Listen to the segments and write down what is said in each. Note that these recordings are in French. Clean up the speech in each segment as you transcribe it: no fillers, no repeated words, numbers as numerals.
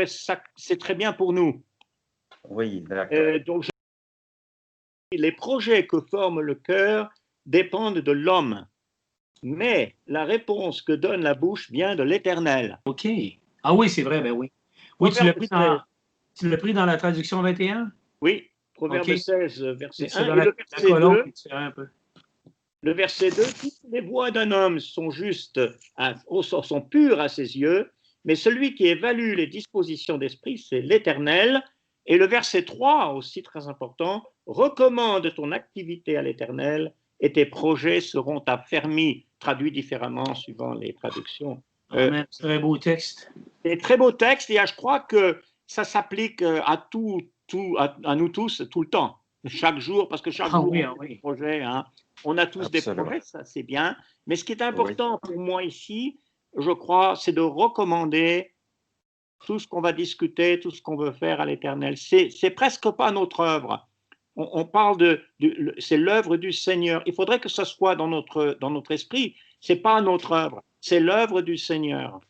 c'est très bien pour nous. Oui, d'accord. Donc, les projets que forme le cœur dépendent de l'homme, mais la réponse que donne la bouche vient de l'Éternel. OK. Ah oui, c'est vrai, ben oui. Oui, tu l'as pris dans la traduction 21? Oui, Proverbe OK. 16, verset 1. Dans Et le verset 2, un peu. le verset 2, toutes les voies d'un homme sont justes, sont pures à ses yeux, mais celui qui évalue les dispositions d'esprit, c'est l'Éternel. Et le verset 3, aussi très important, recommande ton activité à l'Éternel et tes projets seront affermis, traduit différemment suivant les traductions. Amen. C'est un beau texte. C'est un très beau texte et je crois que ça s'applique à nous tous tout le temps, chaque jour, parce que chaque jour, on a des projets, hein. On a tous Absolument. des projets, ça c'est bien. Mais ce qui est Oui. important pour moi ici, je crois, c'est de recommander tout ce qu'on va discuter, tout ce qu'on veut faire à l'Éternel. C'est presque pas notre œuvre. On parle c'est l'œuvre du Seigneur. Il faudrait que ça soit dans notre esprit. C'est pas notre œuvre, c'est l'œuvre du Seigneur.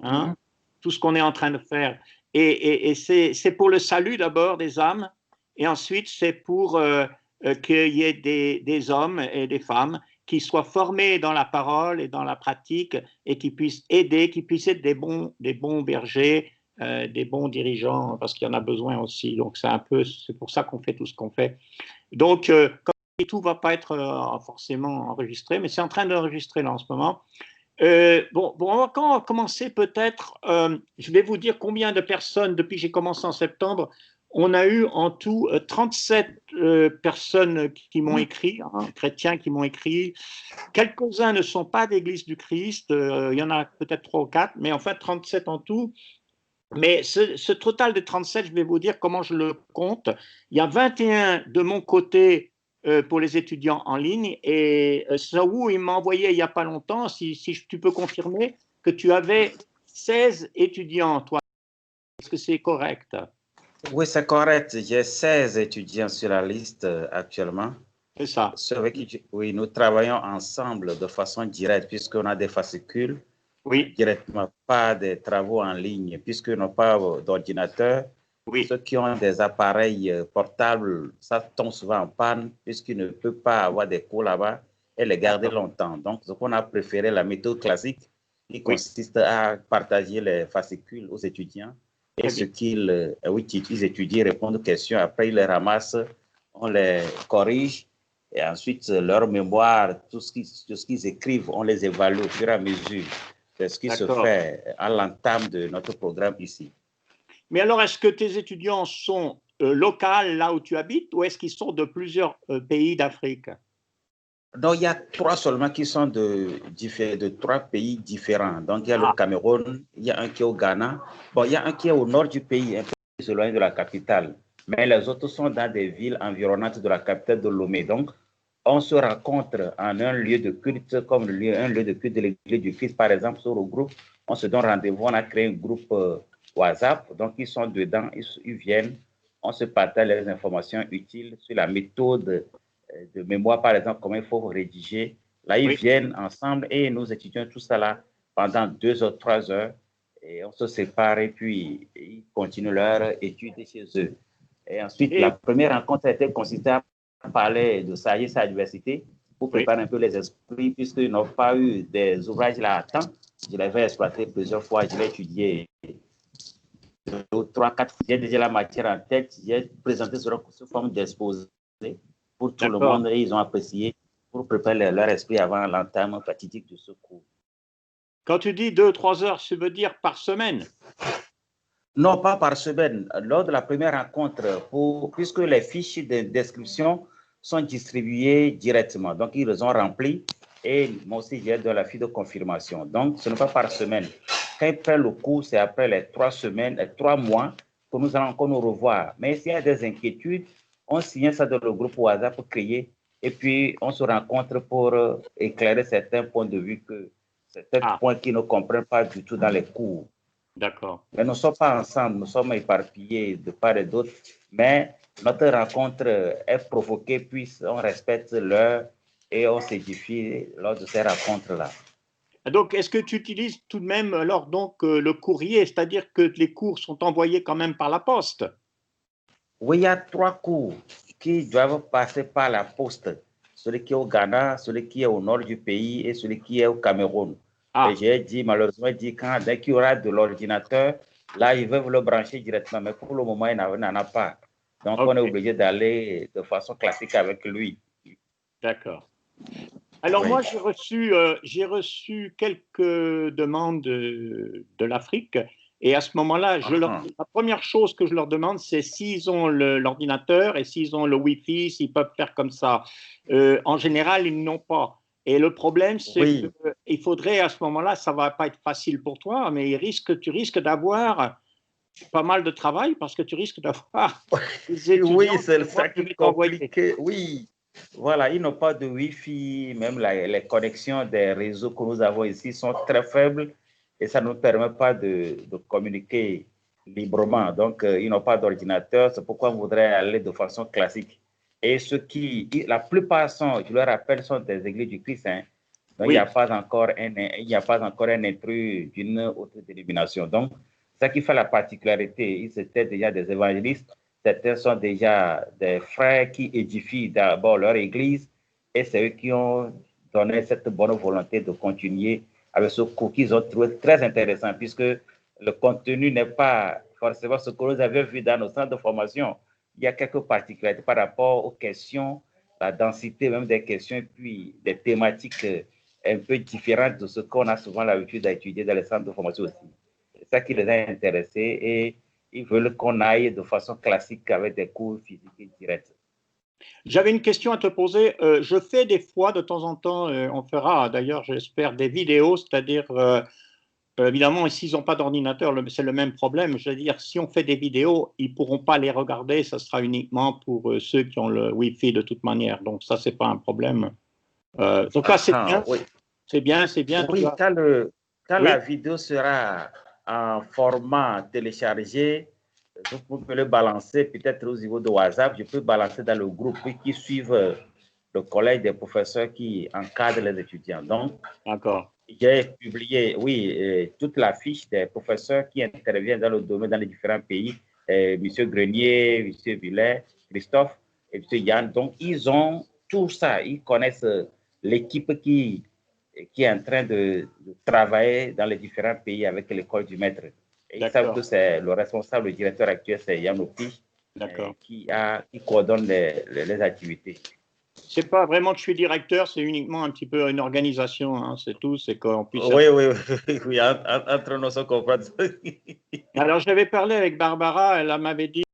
Hein? Tout ce qu'on est en train de faire. Et c'est pour le salut d'abord des âmes, et ensuite c'est pour qu'il y ait des hommes et des femmes qui soient formés dans la parole et dans la pratique et qui puissent aider, qui puissent être des bons bergers, des bons dirigeants, parce qu'il y en a besoin aussi. Donc c'est pour ça qu'on fait tout ce qu'on fait. Donc, comme tout ne va pas être forcément enregistré, mais c'est en train d'enregistrer là en ce moment. Bon, on va commencer peut-être. Je vais vous dire combien de personnes, depuis que j'ai commencé en septembre, on a eu en tout 37 personnes qui m'ont écrit, hein, chrétiens qui m'ont écrit. Quelques-uns ne sont pas d'Église du Christ, il y en a peut-être 3 ou 4, mais en fait 37 en tout. Mais ce total de 37, je vais vous dire comment je le compte. Il y a 21 de mon côté pour les étudiants en ligne. Et Saou, il m'a envoyé il n'y a pas longtemps, si tu peux confirmer, que tu avais 16 étudiants, toi. Est-ce que c'est correct? Oui, c'est correct. J'ai 16 étudiants sur la liste actuellement. C'est ça. Oui, nous travaillons ensemble de façon directe puisqu'on a des fascicules. Oui. Directement, pas des travaux en ligne, puisqu'ils n'ont pas d'ordinateur. Oui. Ceux qui ont des appareils portables, ça tombe souvent en panne, puisqu'ils ne peuvent pas avoir des cours là-bas et les garder longtemps. Donc, ce qu'on a préféré, la méthode classique, qui consiste à partager les fascicules aux étudiants et ce qu'ils ils étudient, répondent aux questions, après ils les ramassent, on les corrige et ensuite leur mémoire, tout ce qu'ils écrivent, on les évalue au fur et à mesure. C'est ce qui se fait à l'entame de notre programme ici. Mais alors, est-ce que tes étudiants sont locaux là où tu habites ou est-ce qu'ils sont de plusieurs pays d'Afrique? Donc, il y a 3 seulement qui sont de 3 pays différents. Donc, il y a le Cameroun, il y a un qui est au Ghana. Bon, il y a un qui est au nord du pays, un peu plus éloigné de la capitale. Mais les autres sont dans des villes environnantes de la capitale de Lomé. Donc, on se rencontre en un lieu de culte, comme un lieu de culte de l'Église du Christ, par exemple, sur le groupe. On se donne rendez-vous, on a créé un groupe WhatsApp. Donc, ils sont dedans, ils viennent, on se partage les informations utiles sur la méthode de mémoire, par exemple, comment il faut rédiger. Là, ils viennent ensemble et nous étudions tout ça là pendant 2 heures, 3 heures. Et on se sépare et puis ils continuent leur étude chez eux. Et ensuite, la première rencontre a été consistée à parler de sa diversité pour préparer un peu les esprits, puisqu'ils n'ont pas eu des ouvrages là à temps. Je l'avais exploité plusieurs fois, je l'ai étudié 2, 3, 4 fois. J'ai déjà la matière en tête, j'ai présenté sous forme d'exposé pour tout le monde et ils ont apprécié pour préparer leur esprit avant l'entame fatidique de ce cours. Quand tu dis 2, 3 heures, ça veut dire par semaine? Non, pas par semaine. Lors de la première rencontre, puisque les fiches de description sont distribuées directement. Donc, ils les ont remplies et moi aussi, j'ai de la fiche de confirmation. Donc, ce n'est pas par semaine. Quand ils prennent le cours, c'est après les 3 semaines, les 3 mois que nous allons encore nous revoir. Mais s'il y a des inquiétudes, on signe ça dans le groupe WhatsApp pour créer et puis on se rencontre pour éclairer certains points de vue que certains points qu'ils ne comprennent pas du tout dans les cours. D'accord. Mais nous ne sommes pas ensemble, nous sommes éparpillés de part et d'autre, mais notre rencontre est provoquée puisqu'on respecte l'heure et on s'édifie lors de ces rencontres-là. Donc, est-ce que tu utilises tout de même alors donc le courrier, c'est-à-dire que les cours sont envoyés quand même par la poste? Oui, il y a 3 cours qui doivent passer par la poste. Celui qui est au Ghana, celui qui est au nord du pays et celui qui est au Cameroun. Ah, Et j'ai dit, malheureusement, dès qu'il y aura de l'ordinateur, là, ils veulent le brancher directement. Mais pour le moment, il n'en a pas. Donc, on est ok, obligé d'aller de façon classique avec lui. d'accord. Alors Oui. moi, j'ai reçu quelques demandes de l'Afrique et à ce moment-là, la première chose que je leur demande, c'est s'ils ont l'ordinateur et s'ils ont le Wi-Fi, s'ils peuvent faire comme ça. En général, ils n'ont pas. Et le problème, c'est Oui, qu'il faudrait à ce moment-là, ça va pas être facile pour toi, mais tu risques d'avoir pas mal de travail parce que tu risques d'avoir des oui, étudiants c'est que moi ça je qui vais t'envoyer. complique. Oui, voilà, ils n'ont pas de Wi-Fi, même les connexions des réseaux que nous avons ici sont très faibles et ça ne nous permet pas de communiquer librement. Donc, ils n'ont pas d'ordinateur, c'est pourquoi on voudrait aller de façon classique. Et la plupart sont, je le rappelle, sont des églises du Christ. Hein. Donc, Oui, il n'y a pas encore un intrus d'une autre dénomination. Donc, ça qui fait la particularité, ils étaient déjà des évangélistes. Certains sont déjà des frères qui édifient d'abord leur église et c'est eux qui ont donné cette bonne volonté de continuer avec ce cours qu'ils ont trouvé très intéressant puisque le contenu n'est pas forcément ce que vous avez vu dans nos centres de formation. Il y a quelques particularités par rapport aux questions, la densité même des questions et puis des thématiques un peu différentes de ce qu'on a souvent l'habitude d'étudier dans les centres de formation aussi. C'est ça qui les a intéressés et ils veulent qu'on aille de façon classique avec des cours physiques et directs. j'avais une question à te poser. Je fais des fois, de temps en temps, on fera d'ailleurs, j'espère, des vidéos, c'est-à-dire, évidemment, s'ils n'ont pas d'ordinateur, c'est le même problème. Je veux dire, si on fait des vidéos, ils ne pourront pas les regarder, ça sera uniquement pour ceux qui ont le Wi-Fi de toute manière. Donc, ça, ce n'est pas un problème. Donc là, c'est bien, Oui, c'est bien, c'est bien. oui quand la Oui, vidéo sera en format téléchargé, vous pouvez le balancer peut-être au niveau de WhatsApp. Je peux balancer dans le groupe qui suivent le collège des professeurs qui encadrent les étudiants. Donc, d'accord. j'ai publié, oui, toute la fiche des professeurs qui interviennent dans le domaine dans les différents pays. Monsieur Grenier, Monsieur Villet, Christophe et Monsieur Yann. Donc, ils ont tout ça. Ils connaissent l'équipe qui est en train de travailler dans les différents pays avec l'école du maître. Et ils savent que D'accord, c'est le responsable, le directeur actuel, c'est Yann Opi, d'accord. qui coordonne les activités. C'est pas vraiment que je suis directeur, c'est uniquement un petit peu une organisation, hein, c'est tout, c'est qu'on puisse Oui, être. oui, oui, oui, entre nous, on comprend. Alors, j'avais parlé avec Barbara, elle m'avait dit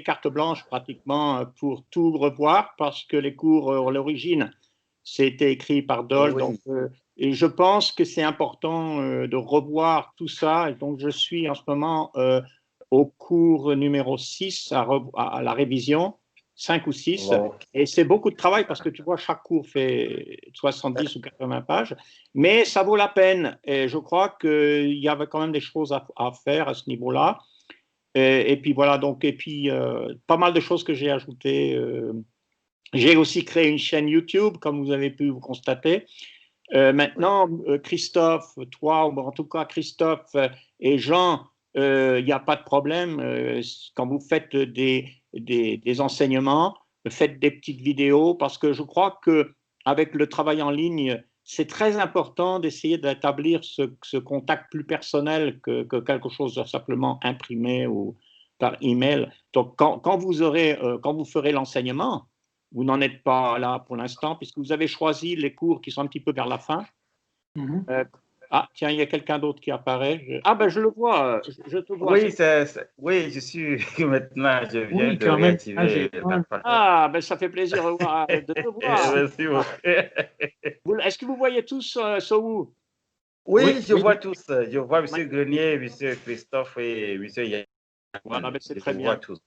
carte blanche pratiquement pour tout revoir parce que les cours, à l'origine, c'était écrit par Dole. Donc, Oui, et je pense que c'est important de revoir tout ça. Et donc, je suis en ce moment au cours numéro 6 à la révision, 5 ou 6. bon, Et c'est beaucoup de travail parce que tu vois, chaque cours fait 70 ou 80 pages, mais ça vaut la peine. Et je crois qu'il y avait quand même des choses à faire à ce niveau-là. Et puis voilà, donc, et puis pas mal de choses que j'ai ajoutées. J'ai aussi créé une chaîne YouTube, comme vous avez pu vous constater. oui. Maintenant, Christophe, toi, ou en tout cas Christophe et Jean, il n'y a pas de problème. Quand vous faites des enseignements, faites des petites vidéos, parce que je crois qu'avec le travail en ligne, c'est très important d'essayer d'établir ce contact plus personnel que quelque chose de simplement imprimé ou par email. Donc, quand vous ferez l'enseignement, vous n'en êtes pas là pour l'instant, puisque vous avez choisi les cours qui sont un petit peu vers la fin. Mhm. Euh, ah, tiens, il y a quelqu'un d'autre qui apparaît. Ah, ben je le vois, je te vois. Oui, oui, je suis maintenant, je viens Oui, de quand même. Ah, réactiver j'ai la page. Ah, ben ça fait plaisir de te voir. Merci beaucoup. Est-ce que vous voyez tous Sowu? Oui, Oui, je oui, vois tous. Je vois M. Magnifique. Grenier, M. Christophe et M. Yann. Voilà, ben c'est Je très vous vois bien. tous.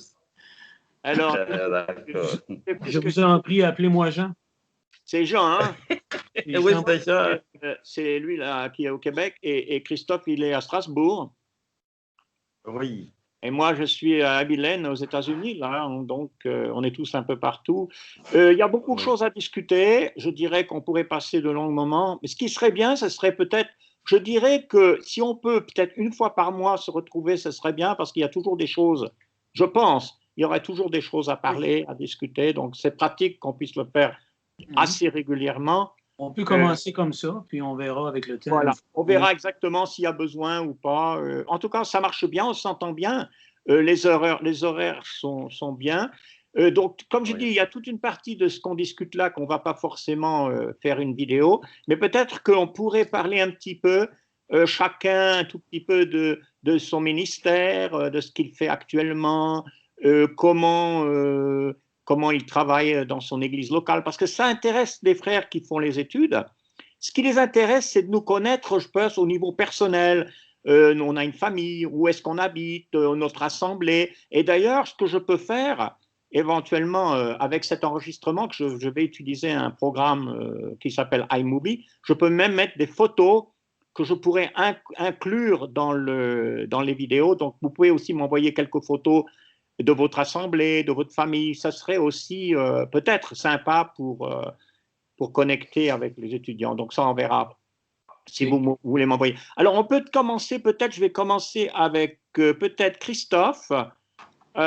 Alors, D'accord. je vous en prie, appelez-moi Jean. c'est Jean, hein? C'est Oui, Jean. c'est ça. C'est lui là qui est au Québec et Christophe, il est à Strasbourg. Oui. Et moi, je suis à Abilene, aux États-Unis, là, donc on est tous un peu partout. Il y a beaucoup de choses à discuter. Je dirais qu'on pourrait passer de longs moments. Mais ce qui serait bien, ce serait peut-être, je dirais que si on peut peut-être une fois par mois se retrouver, ce serait bien parce qu'il y a toujours des choses, je pense, il y aurait toujours des choses à parler, à discuter. Donc c'est pratique qu'on puisse le faire assez régulièrement. On peut commencer comme ça, puis on verra avec le temps. Voilà, on verra exactement s'il y a besoin ou pas. En tout cas, ça marche bien, on s'entend bien. Les horaires sont bien. Donc, comme je dis, il y a toute une partie de ce qu'on discute là qu'on ne va pas forcément faire une vidéo, mais peut-être qu'on pourrait parler un petit peu, chacun un tout petit peu de son ministère, de ce qu'il fait actuellement, comment il travaille dans son église locale, parce que ça intéresse les frères qui font les études. Ce qui les intéresse, c'est de nous connaître, je pense, au niveau personnel. On a une famille, où est-ce qu'on habite, notre assemblée. Et d'ailleurs, ce que je peux faire, éventuellement, avec cet enregistrement, que je vais utiliser un programme qui s'appelle iMovie, je peux même mettre des photos que je pourrais inclure dans les vidéos. Donc, vous pouvez aussi m'envoyer quelques photos de votre assemblée, de votre famille. Ça serait aussi peut-être sympa pour connecter avec les étudiants. Donc ça, on verra si vous voulez m'envoyer. Alors, on peut commencer, peut-être, je vais commencer avec peut-être Christophe,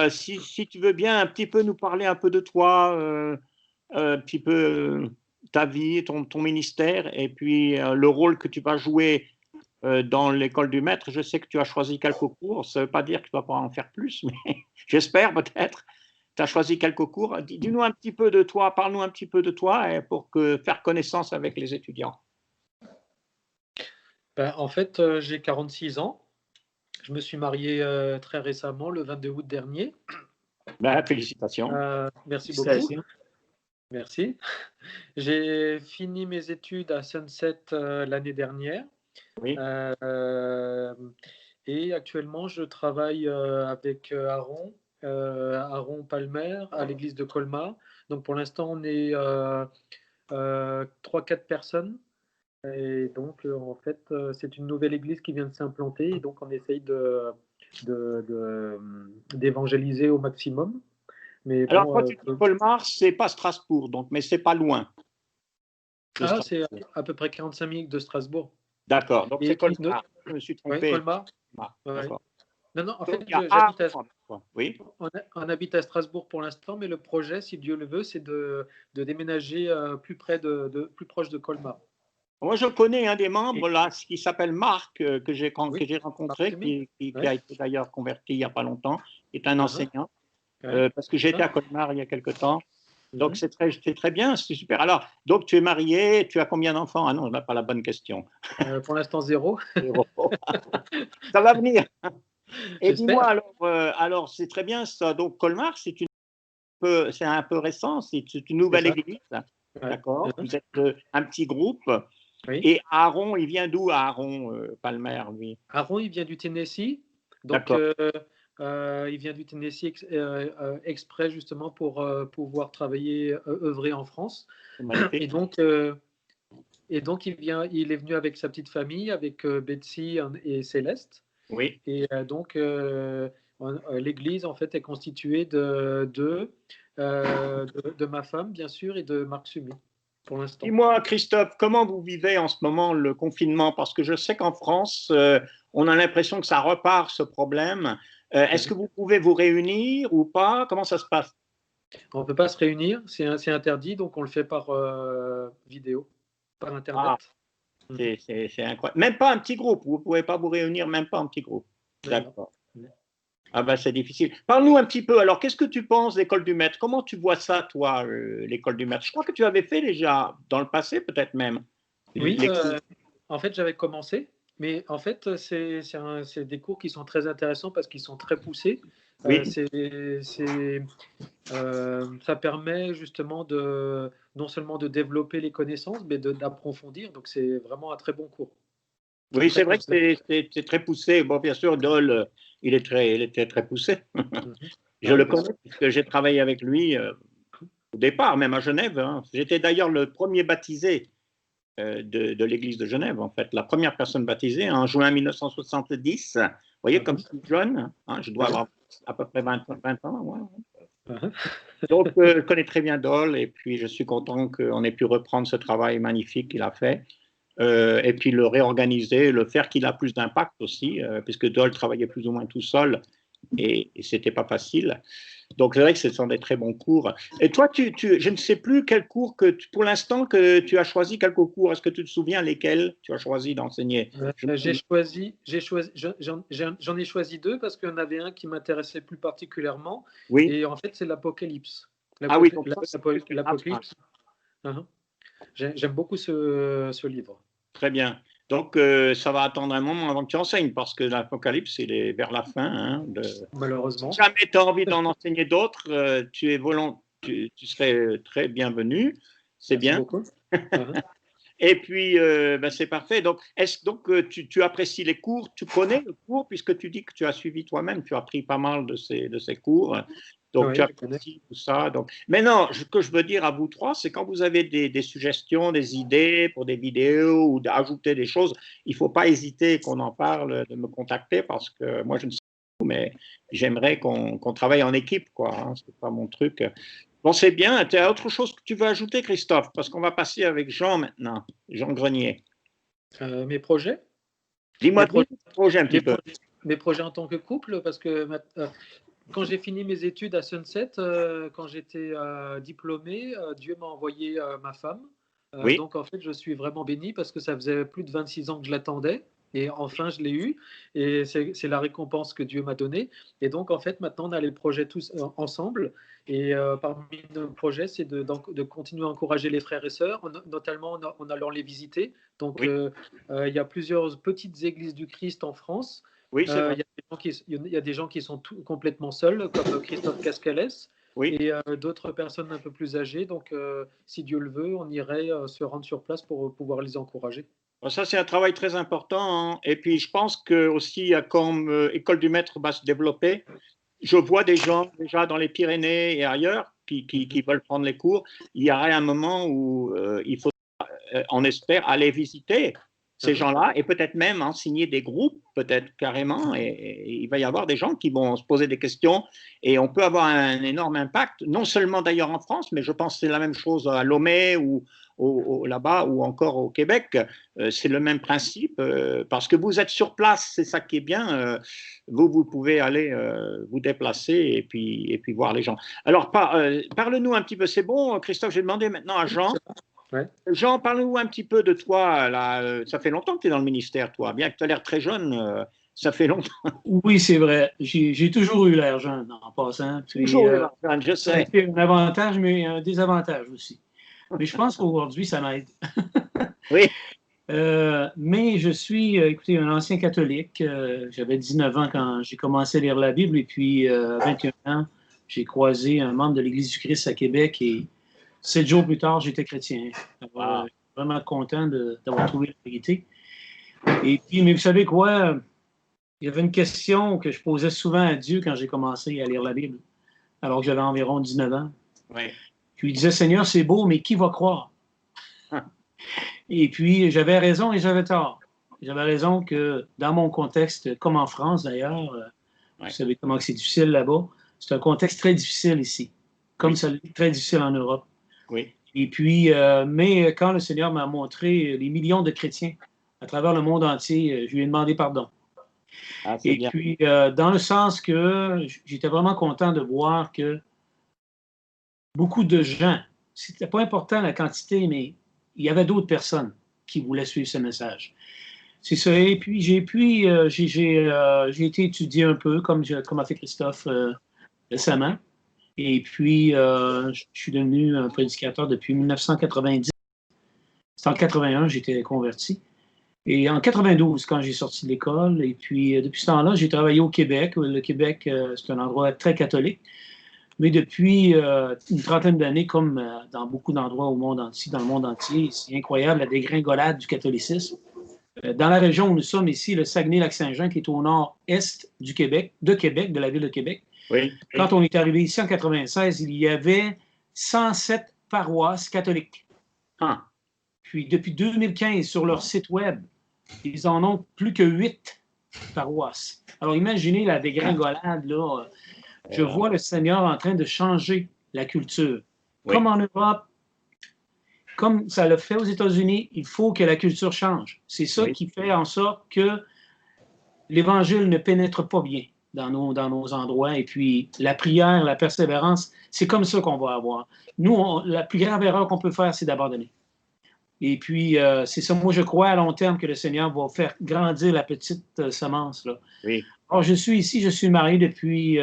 si tu veux bien un petit peu nous parler un peu de toi, un petit peu ta vie, ton ministère, et puis le rôle que tu vas jouer dans l'école du maître. Je sais que tu as choisi quelques cours, ça ne veut pas dire que tu ne vas pas en faire plus, mais j'espère peut-être. Tu as choisi quelques cours. Dis-nous un petit peu de toi, parle-nous un petit peu de toi pour faire connaissance avec les étudiants. Ben, en fait, j'ai 46 ans. Je me suis marié très récemment, le 22 août dernier. Ben, félicitations. Merci beaucoup. Merci. J'ai fini mes études à Sunset l'année dernière. Oui. Et actuellement, je travaille avec Aaron Palmer à l'église de Colmar. Donc pour l'instant, on est 3-4 personnes. Et donc, en fait, c'est une nouvelle église qui vient de s'implanter. Et donc, on essaye d'évangéliser au maximum. Mais alors, bon, quand tu dis Colmar, c'est pas Strasbourg, donc, mais c'est pas loin. C'est à peu près 45 minutes de Strasbourg. D'accord, donc c'est Colmar. Je me suis trompé. Oui, Colmar. Ouais. Non, en fait, on habite à Strasbourg pour l'instant, mais le projet, si Dieu le veut, c'est de déménager plus proche de Colmar. Moi, je connais un des membres là, qui s'appelle Marc, que j'ai rencontré, qui a été d'ailleurs converti il n'y a pas longtemps, qui est un enseignant, parce que j'étais à Colmar il y a quelque temps. Donc, c'est très bien, c'est super. Alors, donc, tu es marié, tu as combien d'enfants? Ah non, on n'a pas la bonne question. Pour l'instant, 0. Ça va venir. Et dis-moi, alors c'est très bien ça. Donc, Colmar, c'est un peu récent, c'est une nouvelle église. D'accord. Vous êtes un petit groupe. Oui. Et Aaron, il vient d'où, Aaron Palmer, lui? Aaron, il vient du Tennessee. Donc, il vient du Tennessee exprès justement pour pouvoir travailler, œuvrer en France. Et donc, il est venu avec sa petite famille, avec Betsy et Céleste. Oui. Et donc, l'église, en fait, est constituée de ma femme, bien sûr, et de Marc Sumi. Dis-moi, Christophe, comment vous vivez en ce moment le confinement? Parce que je sais qu'en France, on a l'impression que ça repart, ce problème. Est-ce que vous pouvez vous réunir ou pas? Comment ça se passe? On ne peut pas se réunir, c'est interdit, donc on le fait par vidéo, par Internet. C'est incroyable. Même pas un petit groupe, vous ne pouvez pas vous réunir, même pas un petit groupe. D'accord. Ah ben c'est difficile. Parle-nous un petit peu, alors qu'est-ce que tu penses de l'école du maître? Comment tu vois ça, toi, l'école du maître? Je crois que tu avais fait déjà, dans le passé peut-être même. Oui, en fait j'avais commencé, mais en fait c'est des cours qui sont très intéressants parce qu'ils sont très poussés. Oui. Ça permet justement non seulement de développer les connaissances, mais d'approfondir, donc c'est vraiment un très bon cours. Oui, c'est vrai que c'est très poussé. Bon, bien sûr, Dole, il était très poussé. Je le connais, puisque j'ai travaillé avec lui au départ, même à Genève. Hein. J'étais d'ailleurs le premier baptisé de l'Église de Genève, en fait. La première personne baptisée en juin 1970. Vous voyez, comme je suis jeune, hein, je dois avoir à peu près 20 ans. Ouais. Donc, je connais très bien Dole et puis je suis content qu'on ait pu reprendre ce travail magnifique qu'il a fait. Et puis le réorganiser, le faire qu'il a plus d'impact aussi, puisque Dole travaillait plus ou moins tout seul et c'était pas facile. Donc c'est vrai que ce sont des très bons cours. Et toi, je ne sais plus quel cours pour l'instant que tu as choisi, quelques cours. Est-ce que tu te souviens lesquels tu as choisi d'enseigner? J'en ai choisi deux parce qu'il y en avait un qui m'intéressait plus particulièrement. Oui. Et en fait, c'est l'Apocalypse. Ah oui, l'Apocalypse. J'aime beaucoup ce livre. Très bien. Donc, ça va attendre un moment avant que tu enseignes, parce que l'Apocalypse, il est vers la fin. Hein, Malheureusement. Si jamais tu as envie d'en enseigner d'autres, tu serais très bienvenu. C'est bien. Beaucoup. Et puis, c'est parfait. Donc, tu apprécies les cours? Tu connais le cours, puisque tu dis que tu as suivi toi-même, tu as pris pas mal de ces cours. Donc, oui, tu apprécies tout ça. Donc, maintenant, ce que je veux dire à vous trois, c'est quand vous avez des suggestions, des idées pour des vidéos ou d'ajouter des choses, il ne faut pas hésiter qu'on en parle, de me contacter, parce que moi, je ne sais pas, mais j'aimerais qu'on travaille en équipe, quoi. Hein, ce n'est pas mon truc. Bon, c'est bien. Tu as autre chose que tu veux ajouter, Christophe? Parce qu'on va passer avec Jean maintenant, Jean Grenier. Mes projets? Dis-moi tes projets un petit peu. Mes projets en tant que couple, parce que quand j'ai fini mes études à Sunset, quand j'étais diplômé, Dieu m'a envoyé ma femme. Oui. Donc, en fait, je suis vraiment béni parce que ça faisait plus de 26 ans que je l'attendais. Et enfin, je l'ai eu. Et c'est la récompense que Dieu m'a donnée. Et donc, en fait, maintenant, on a les projets tous ensemble. Et parmi nos projets, c'est de continuer à encourager les frères et sœurs, notamment en allant les visiter. Donc, il y a plusieurs petites églises du Christ en France. Oui, c'est vrai. Il y a des gens qui sont complètement seuls, comme Christophe Cascales. Oui. Et d'autres personnes un peu plus âgées. Donc, si Dieu le veut, on irait se rendre sur place pour pouvoir les encourager. Ça, c'est un travail très important. Hein. Et puis, je pense que aussi, comme École du Maître va se développer, je vois des gens déjà dans les Pyrénées et ailleurs qui veulent prendre les cours. Il y aura un moment où il faut, on espère, aller visiter ces gens-là et peut-être même enseigner des groupes, peut-être carrément. Et il va y avoir des gens qui vont se poser des questions et on peut avoir un énorme impact, non seulement d'ailleurs en France, mais je pense que c'est la même chose à Lomé ou là-bas ou encore au Québec. C'est le même principe parce que vous êtes sur place, c'est ça qui est bien. Vous pouvez aller vous déplacer et puis voir les gens. Alors, parle-nous un petit peu. C'est bon, Christophe, j'ai demandé maintenant à Jean. Ouais. Jean, parle-nous un petit peu de toi. Là, ça fait longtemps que tu es dans le ministère, toi. Bien que tu as l'air très jeune, ça fait longtemps. Oui, c'est vrai. J'ai toujours eu l'air jeune en passant. Puis, toujours eu l'air jeune, je sais. C'est un avantage, mais un désavantage aussi. Mais je pense qu'aujourd'hui, ça m'aide. Oui. Mais je suis, écoutez, un ancien catholique. J'avais 19 ans quand j'ai commencé à lire la Bible. Et puis, à 21 ans, j'ai croisé un membre de l'Église du Christ à Québec. Et 7 jours plus tard, j'étais chrétien. Alors, vraiment content d'avoir trouvé la vérité. Et puis, mais vous savez quoi? Il y avait une question que je posais souvent à Dieu quand j'ai commencé à lire la Bible, alors que j'avais environ 19 ans. Oui. Je lui disais, Seigneur, c'est beau, mais qui va croire? Et puis, j'avais raison et j'avais tort. J'avais raison que dans mon contexte, comme en France d'ailleurs, vous savez comment c'est difficile là-bas, c'est un contexte très difficile ici, comme ça l'est très difficile en Europe. Oui. Et puis, mais quand le Seigneur m'a montré les millions de chrétiens à travers le monde entier, je lui ai demandé pardon. Et bien. Puis, dans le sens que j'étais vraiment content de voir que beaucoup de gens, c'était pas important la quantité, mais il y avait d'autres personnes qui voulaient suivre ce message. C'est ça. Et puis, j'ai été étudié un peu, comme a fait Christophe récemment. Et puis, je suis devenu un prédicateur depuis 1990. C'est en 81 j'étais converti. Et en 92, quand j'ai sorti de l'école, et puis depuis ce temps-là, j'ai travaillé au Québec. Le Québec, c'est un endroit très catholique. Mais depuis une trentaine d'années, comme dans beaucoup d'endroits au monde entier, dans le monde entier, c'est incroyable la dégringolade du catholicisme. Dans la région où nous sommes ici, le Saguenay-Lac-Saint-Jean, qui est au nord-est du Québec, de la ville de Québec. Oui. Quand on est arrivé ici en 96, il y avait 107 paroisses catholiques. Ah. Puis depuis 2015, sur leur site web, ils en ont plus que 8 paroisses. Alors imaginez la dégringolade, là. Je vois le Seigneur en train de changer la culture. Oui. Comme en Europe, comme ça le fait aux États-Unis, il faut que la culture change. C'est ça qui fait en sorte que l'Évangile ne pénètre pas bien dans nos endroits. Et puis, la prière, la persévérance, c'est comme ça qu'on va avoir. Nous, la plus grave erreur qu'on peut faire, c'est d'abandonner. Et puis, c'est ça, moi, je crois à long terme que le Seigneur va faire grandir la petite semence. Là. Oui. Alors, je suis ici, je suis marié depuis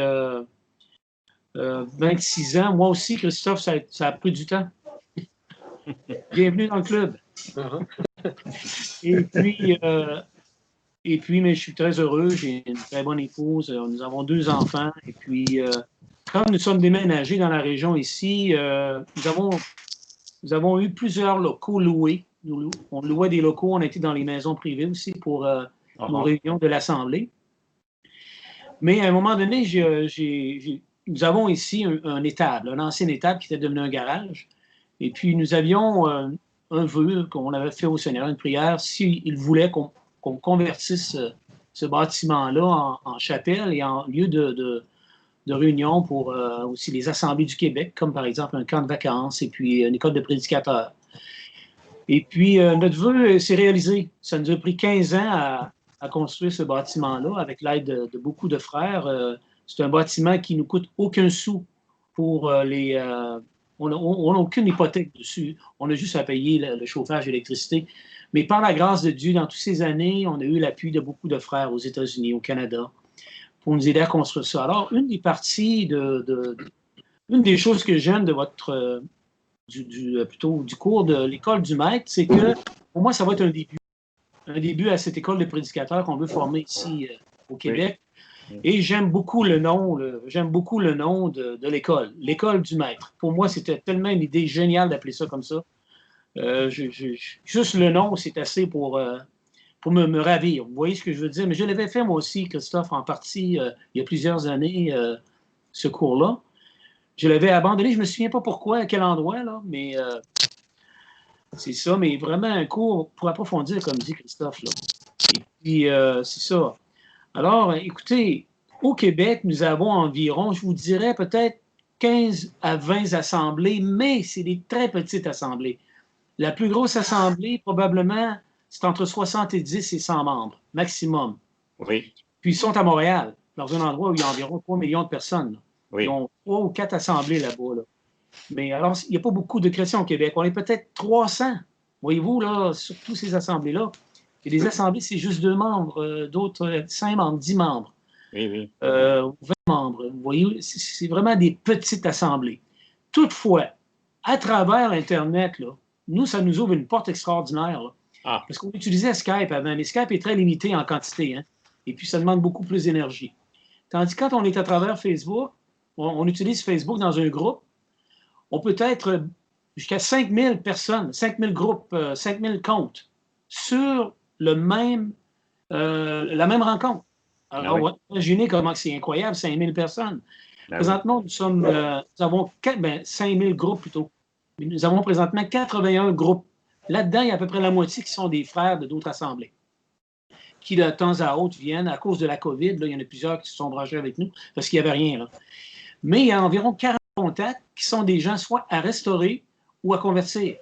26 ans. Moi aussi, Christophe, ça a pris du temps. Bienvenue dans le club. Et puis, mais je suis très heureux. J'ai une très bonne épouse. Nous avons 2 enfants. Et puis, quand nous sommes déménagés dans la région ici, nous avons eu plusieurs locaux loués. On louait des locaux. On était dans les maisons privées aussi pour nos réunions de l'Assemblée. Mais à un moment donné, nous avons ici un étable, un ancien étable qui était devenu un garage. Et puis, nous avions un vœu qu'on avait fait au Seigneur, une prière, s'il voulait qu'on convertisse ce bâtiment-là en chapelle et en lieu de réunion pour aussi les assemblées du Québec, comme par exemple un camp de vacances et puis une école de prédicateurs. Et puis, notre vœu s'est réalisé. Ça nous a pris 15 ans à construire ce bâtiment-là avec l'aide de beaucoup de frères. C'est un bâtiment qui ne nous coûte aucun sou pour les... on n'a aucune hypothèque dessus. On a juste à payer le chauffage et l'électricité. Mais par la grâce de Dieu, dans toutes ces années, on a eu l'appui de beaucoup de frères aux États-Unis, au Canada, pour nous aider à construire ça. Alors, une des parties une des choses que j'aime de votre plutôt du cours de l'école du maître, c'est que pour moi, ça va être un début à cette école de prédicateurs qu'on veut former ici au Québec. Oui. Et j'aime beaucoup le nom de l'école, l'école du maître. Pour moi, c'était tellement une idée géniale d'appeler ça comme ça. Juste le nom, c'est assez pour me ravir. Vous voyez ce que je veux dire? Mais je l'avais fait moi aussi, Christophe, en partie, il y a plusieurs années, ce cours-là. Je l'avais abandonné, je ne me souviens pas pourquoi, à quel endroit, là, mais c'est ça, mais vraiment un cours pour approfondir, comme dit Christophe. Là. Et puis, c'est ça. Alors, écoutez, au Québec, nous avons environ, je vous dirais, peut-être 15 à 20 assemblées, mais c'est des très petites assemblées. La plus grosse assemblée, probablement, c'est entre 70 et 100 membres, maximum. Oui. Puis ils sont à Montréal, dans un endroit où il y a environ 3 millions de personnes. Là. Oui. Ils ont 3 ou 4 assemblées là-bas. Là. Mais alors, il n'y a pas beaucoup de chrétiens au Québec. On est peut-être 300. Voyez-vous, là, sur toutes ces assemblées-là. Et les assemblées, c'est juste 2 membres, d'autres 5 membres, 10 membres. Oui. 20 membres. Vous voyez, c'est vraiment des petites assemblées. Toutefois, à travers Internet, là, nous, ça nous ouvre une porte extraordinaire. Là. Ah. Parce qu'on utilisait Skype avant, mais Skype est très limité en quantité. Hein? Et puis, ça demande beaucoup plus d'énergie. Tandis que quand on est à travers Facebook, on utilise Facebook dans un groupe, on peut être jusqu'à 5000 personnes, 5000 groupes, 5000 comptes sur la même rencontre. Alors, on va imaginer comment c'est incroyable, 5000 personnes. Présentement, nous avons 5000 groupes plutôt. Nous avons présentement 81 groupes. Là-dedans, il y a à peu près la moitié qui sont des frères de d'autres assemblées, qui de temps à autre viennent à cause de la COVID. Là, il y en a plusieurs qui se sont branchés avec nous parce qu'il n'y avait rien. Là. Mais il y a environ 40 contacts qui sont des gens soit à restaurer ou à convertir.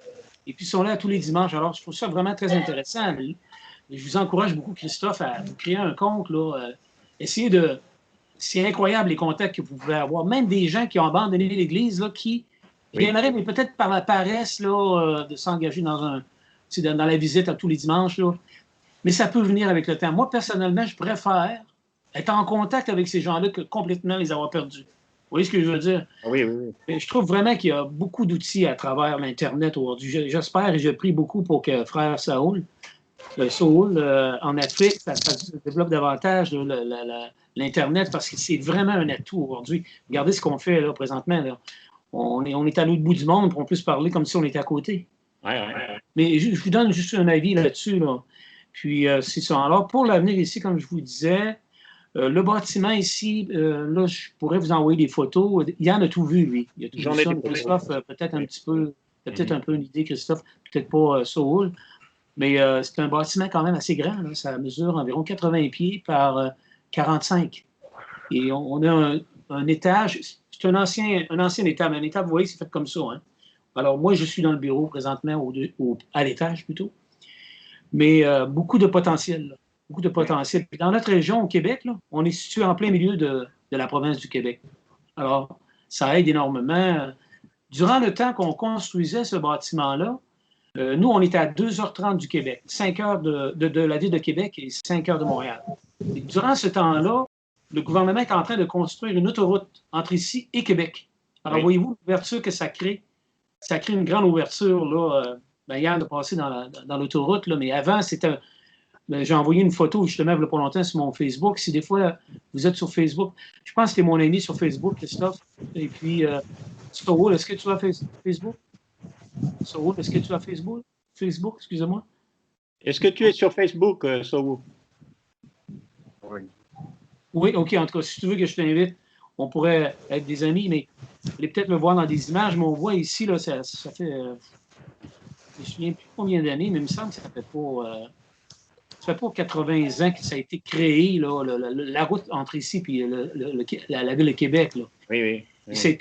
Et puis, ils sont là tous les dimanches. Alors, je trouve ça vraiment très intéressant. Je vous encourage beaucoup, Christophe, à vous créer un compte. Là, essayez de... C'est incroyable les contacts que vous pouvez avoir. Même des gens qui ont abandonné l'Église, là, qui viendraient, mais peut-être par la paresse là, de s'engager dans la visite à tous les dimanches. Là. Mais ça peut venir avec le temps. Moi, personnellement, je préfère être en contact avec ces gens-là que complètement les avoir perdus. Vous voyez ce que je veux dire? Oui. Et je trouve vraiment qu'il y a beaucoup d'outils à travers l'Internet aujourd'hui. J'espère et je prie beaucoup pour que frère Saoul, en Afrique, ça se développe davantage l'Internet parce que c'est vraiment un atout aujourd'hui. Regardez ce qu'on fait là, présentement. Là. On est à l'autre bout du monde, on peut se parler comme si on était à côté. Ouais. Mais je vous donne juste un avis là-dessus. Là. Puis, c'est ça. Alors, pour l'avenir ici, comme je vous disais, le bâtiment ici, là, je pourrais vous envoyer des photos. Il en a tout vu, lui. Il a tout vu ça. Christophe, peut-être un petit peu Tu as peut-être un peu une idée, Christophe, peut-être pas Saul, mais c'est un bâtiment quand même assez grand. Là. Ça mesure environ 80 pieds par 45. Et on a un étage, c'est un ancien étage, mais un étage, vous voyez, c'est fait comme ça. Hein. Alors, moi, je suis dans le bureau présentement, à l'étage plutôt, mais beaucoup de potentiel. Là. Beaucoup de potentiel. Puis dans notre région, au Québec, là, on est situé en plein milieu de la province du Québec. Alors, ça aide énormément. Durant le temps qu'on construisait ce bâtiment-là, nous, on était à 2h30 du Québec, 5 heures de la ville de Québec et 5 heures de Montréal. Et durant ce temps-là, le gouvernement est en train de construire une autoroute entre ici et Québec. Alors, voyez-vous l'ouverture que ça crée? Ça crée une grande ouverture, là, hier, de passer dans l'autoroute, là, mais avant, c'était... J'ai envoyé une photo, justement, il n'y a pas longtemps, sur mon Facebook. Si des fois, vous êtes sur Facebook, je pense que tu es mon ami sur Facebook, Christophe. Et puis, Saul, est-ce que tu as Facebook? Saul, est-ce que tu as Facebook? Facebook, excusez-moi. Est-ce que tu es sur Facebook, Saul? Oui. Oui, OK. En tout cas, si tu veux que je t'invite, on pourrait être des amis, mais vous allez peut-être me voir dans des images, mais on voit ici, là, ça fait... je ne me souviens plus combien d'années, mais il me semble que ça fait pas... ça fait pas 80 ans que ça a été créé, là, la route entre ici et la ville de Québec. Là. Oui.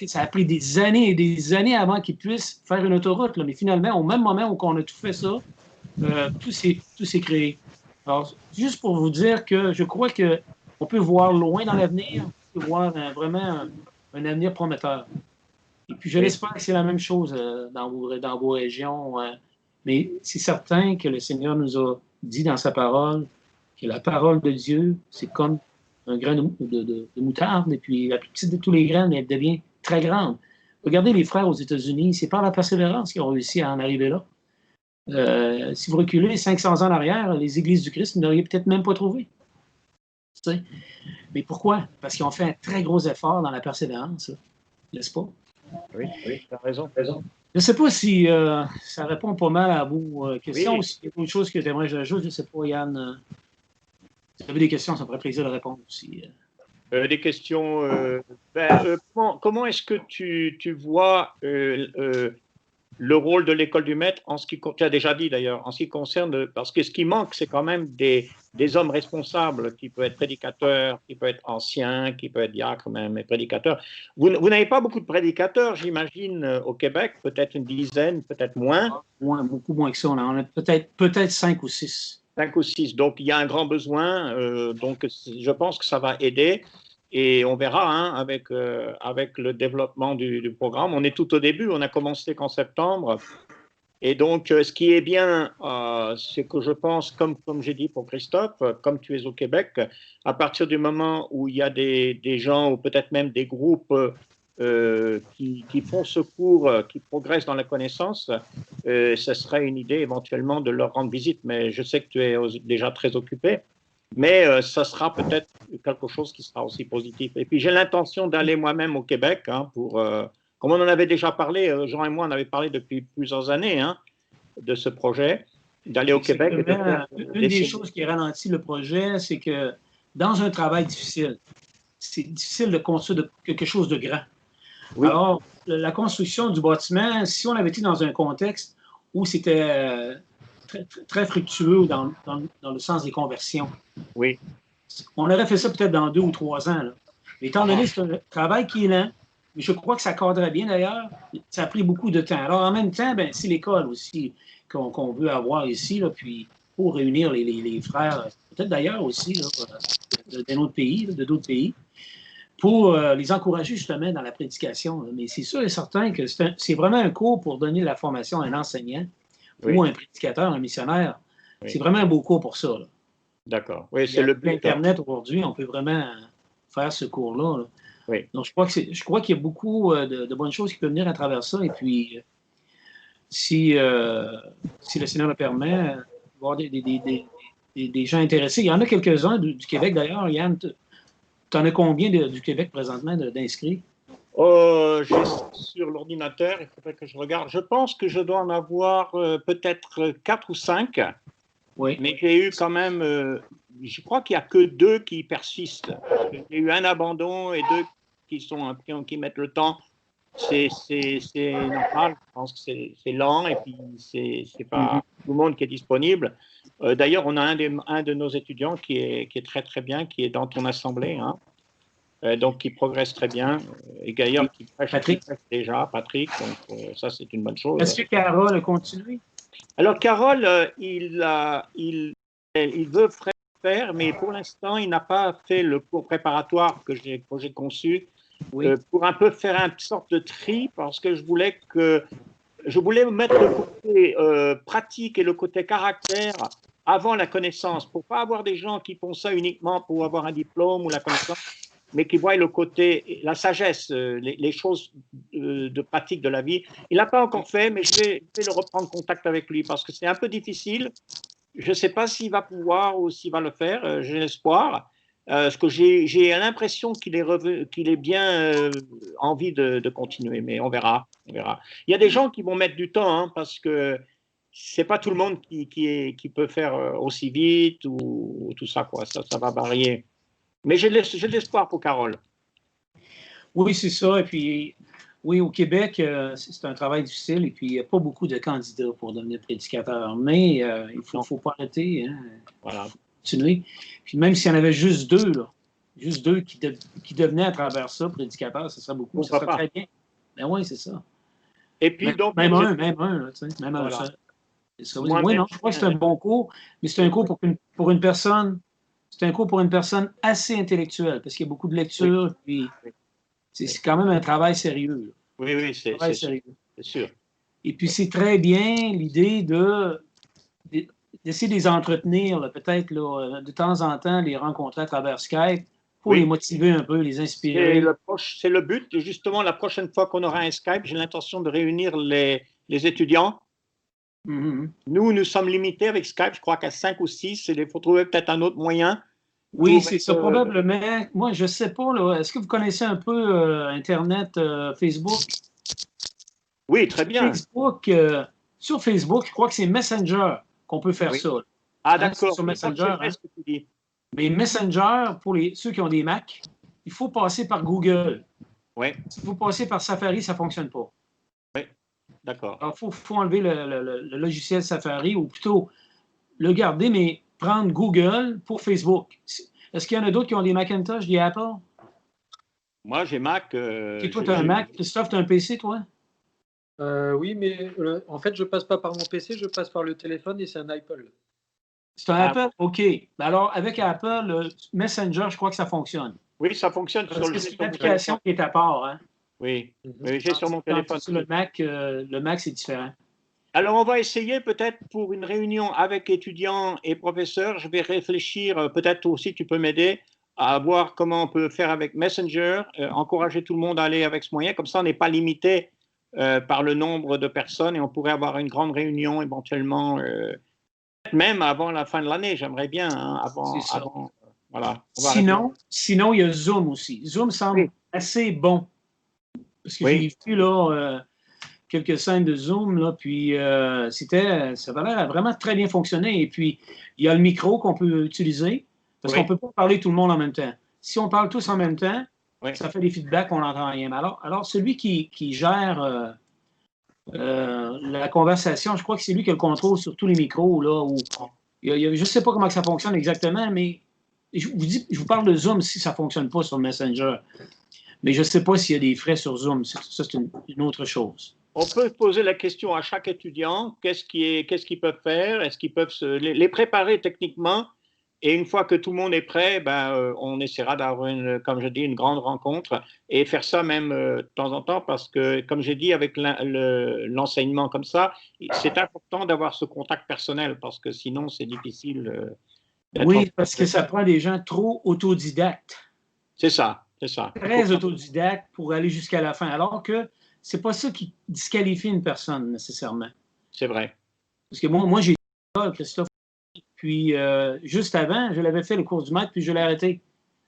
Ça a pris des années et des années avant qu'ils puissent faire une autoroute. Là. Mais finalement, au même moment où on a tout fait ça, tout s'est créé. Alors, juste pour vous dire que je crois qu'on peut voir loin dans l'avenir, on peut voir vraiment un avenir prometteur. Et puis, je l'espère que c'est la même chose dans vos régions. Mais c'est certain que le Seigneur nous a dit dans sa parole que la parole de Dieu, c'est comme un grain de moutarde, et puis la plus petite de tous les graines, elle devient très grande. Regardez les frères aux États-Unis, c'est par la persévérance qu'ils ont réussi à en arriver là. Si vous reculez 500 ans en arrière, les églises du Christ, vous n'auriez peut-être même pas trouvé. Tu sais? Mais pourquoi? Parce qu'ils ont fait un très gros effort dans la persévérance, n'est-ce pas? Oui, tu as raison. Je ne sais pas si ça répond pas mal à vos questions, Oui. ou s'il y a autre chose que j'aimerais ajouter. Je ne sais pas, Yann. Si vous avez des questions, ça me ferait plaisir de répondre aussi. Des questions. Comment est-ce que tu vois le rôle de l'école du maître en ce qui tu as déjà dit d'ailleurs, en ce qui concerne, parce que ce qui manque, c'est quand même des hommes responsables, qui peuvent être prédicateurs, qui peuvent être anciens, qui peuvent être diacres même, et prédicateurs. Vous n'avez pas beaucoup de prédicateurs, j'imagine, au Québec, peut-être une dizaine, peut-être moins. Beaucoup moins que ça. On a peut-être 5 ou 6. 5 ou 6. Donc, il y a un grand besoin. Donc, je pense que ça va aider. Et on verra hein, avec le développement du programme. On est tout au début. On a commencé qu'en septembre. Et donc, ce qui est bien, c'est que je pense, comme j'ai dit pour Christophe, comme tu es au Québec, à partir du moment où il y a des gens ou peut-être même des groupes qui font ce cours, qui progressent dans la connaissance, ce serait une idée éventuellement de leur rendre visite. Mais je sais que tu es déjà très occupé. Mais ça sera peut-être quelque chose qui sera aussi positif. Et puis j'ai l'intention d'aller moi-même au Québec, hein, comme on en avait déjà parlé, Jean et moi on avait parlé depuis plusieurs années hein, de ce projet, d'aller au Québec. Et de faire une des choses qui ralentit le projet, c'est que dans un travail difficile, c'est difficile de construire quelque chose de grand. Oui. Alors, la construction du bâtiment, si on avait été dans un contexte où c'était très fructueux dans le sens des conversions, oui. On aurait fait ça peut-être dans 2 ou 3 ans. Là. Mais étant donné que c'est un travail qui est lent, mais je crois que ça cadrait bien d'ailleurs, ça a pris beaucoup de temps. Alors en même temps, c'est l'école aussi qu'on veut avoir ici, là, puis pour réunir les frères, peut-être d'ailleurs aussi, là, d'un autre pays, de d'autres pays, pour les encourager justement dans la prédication. Là. Mais c'est sûr et certain que c'est vraiment un cours pour donner la formation à un enseignant ou un prédicateur, un missionnaire. Oui. C'est vraiment un beau cours pour ça. Là. D'accord. Oui, c'est le but. Internet aujourd'hui, on peut vraiment faire ce cours-là. Là. Oui. Donc, je crois qu'il y a beaucoup de bonnes choses qui peuvent venir à travers ça. Et puis, si le Seigneur le permet, voir des gens intéressés. Il y en a quelques-uns du Québec, d'ailleurs. Yann, tu en as combien du Québec présentement d'inscrits? J'ai sur l'ordinateur, il faudrait que je regarde. Je pense que je dois en avoir peut-être 4 ou 5. Oui. Mais j'ai eu quand même, je crois qu'il n'y a que 2 qui persistent. Il y a eu un abandon et 2 qui mettent le temps c'est normal. Je pense que c'est lent et puis c'est pas tout le monde qui est disponible. D'ailleurs, on a un de nos étudiants qui est très très bien, qui est dans ton assemblée, hein. Donc qui progresse très bien. Et d'ailleurs, qui prêche déjà, Patrick. Donc ça, c'est une bonne chose. Est-ce que Carole a continué? Alors, Carole, il veut faire, mais pour l'instant, il n'a pas fait le cours préparatoire que j'ai conçu pour un peu faire une sorte de tri, parce que je voulais mettre le côté pratique et le côté caractère avant la connaissance, pour pas avoir des gens qui font ça uniquement pour avoir un diplôme ou la connaissance, mais qui voient le côté, la sagesse, les choses de pratique de la vie. Il n'a pas encore fait, mais je vais le reprendre contact avec lui parce que c'est un peu difficile. Je ne sais pas s'il va pouvoir ou s'il va le faire, j'ai l'espoir. Parce que j'ai l'impression qu'il est bien envie de continuer, mais on verra, on verra. Il y a des gens qui vont mettre du temps, hein, parce que c'est pas tout le monde qui peut faire aussi vite ou tout ça, quoi. Ça va varier. Mais j'ai de l'espoir pour Carole. Oui, c'est ça. Et puis, oui, au Québec, c'est un travail difficile. Et puis, il n'y a pas beaucoup de candidats pour devenir prédicateur. Mais il ne faut pas arrêter. Hein. Voilà. Faut continuer. Puis, même s'il y en avait juste deux, là, juste deux qui devenaient à travers ça prédicateurs, ça serait beaucoup. Ça serait très bien. Ben oui, c'est ça. Et puis, donc, même un, là, tu sais, même voilà. Oui, non, je crois que c'est un bon cours, mais c'est un cours pour une personne. C'est un cours pour une personne assez intellectuelle, parce qu'il y a beaucoup de lectures, puis c'est quand même un travail sérieux. Là. Oui, c'est sûr. Et puis, c'est très bien l'idée d'essayer de les entretenir, peut-être de temps en temps, les rencontrer à travers Skype, pour les motiver un peu, les inspirer. C'est le but. Justement, la prochaine fois qu'on aura un Skype, j'ai l'intention de réunir les étudiants. Nous sommes limités avec Skype, je crois qu'à 5 ou 6, il faut trouver peut-être un autre moyen. Oui, c'est ça, probablement. Moi, je ne sais pas, est-ce que vous connaissez un peu Internet, Facebook? Oui, très bien. Sur Facebook, je crois que c'est Messenger qu'on peut faire ça. Ah, d'accord. Sur Messenger. Mais Messenger, pour ceux qui ont des Mac, il faut passer par Google. Oui. Si vous passez par Safari, ça ne fonctionne pas. Oui. D'accord. Alors, il faut enlever le logiciel Safari, ou plutôt le garder, mais prendre Google pour Facebook. Est-ce qu'il y en a d'autres qui ont des Macintosh, des Apple? Moi, j'ai Mac. Et toi, tu as un Mac. Christophe, tu as un PC, toi? Oui, mais en fait, je ne passe pas par mon PC, je passe par le téléphone et c'est un Apple. C'est un Apple? OK. Alors, avec Apple, Messenger, je crois que ça fonctionne. Oui, ça fonctionne. Parce que c'est une application qui est à part. Hein? Oui, j'ai sur mon téléphone. Sur le Mac, c'est différent. Alors, on va essayer peut-être pour une réunion avec étudiants et professeurs. Je vais réfléchir, peut-être aussi tu peux m'aider à voir comment on peut faire avec Messenger, encourager tout le monde à aller avec ce moyen. Comme ça, on n'est pas limité par le nombre de personnes et on pourrait avoir une grande réunion éventuellement, même avant la fin de l'année. J'aimerais bien, hein, avant voilà. Sinon, il y a Zoom aussi. Zoom semble assez bon. Parce que j'ai vu là, quelques scènes de Zoom, là, puis ça va l'air vraiment très bien fonctionner. Et puis, il y a le micro qu'on peut utiliser, parce qu'on ne peut pas parler tout le monde en même temps. Si on parle tous en même temps, ça fait des feedbacks, on n'entend rien. Mais alors, celui qui gère la conversation, je crois que c'est lui qui a le contrôle sur tous les micros. Là, je ne sais pas comment ça fonctionne exactement, mais je vous parle de Zoom si ça ne fonctionne pas sur Messenger. Mais je ne sais pas s'il y a des frais sur Zoom. Ça, c'est une autre chose. On peut poser la question à chaque étudiant, qu'est-ce qu'ils peuvent faire, est-ce qu'ils peuvent les préparer techniquement, et une fois que tout le monde est prêt, on essaiera d'avoir, comme je dis, une grande rencontre, et faire ça même de temps en temps, parce que, comme j'ai dit, avec l'enseignement comme ça, c'est important d'avoir ce contact personnel, parce que sinon, c'est difficile. Oui, parce que ça prend des gens trop autodidactes. C'est ça, c'est ça. Très autodidactes pour aller jusqu'à la fin, alors que c'est pas ça qui disqualifie une personne, nécessairement. C'est vrai. Parce que moi j'ai été Christophe, puis juste avant, je l'avais fait le cours du maître, puis je l'ai arrêté.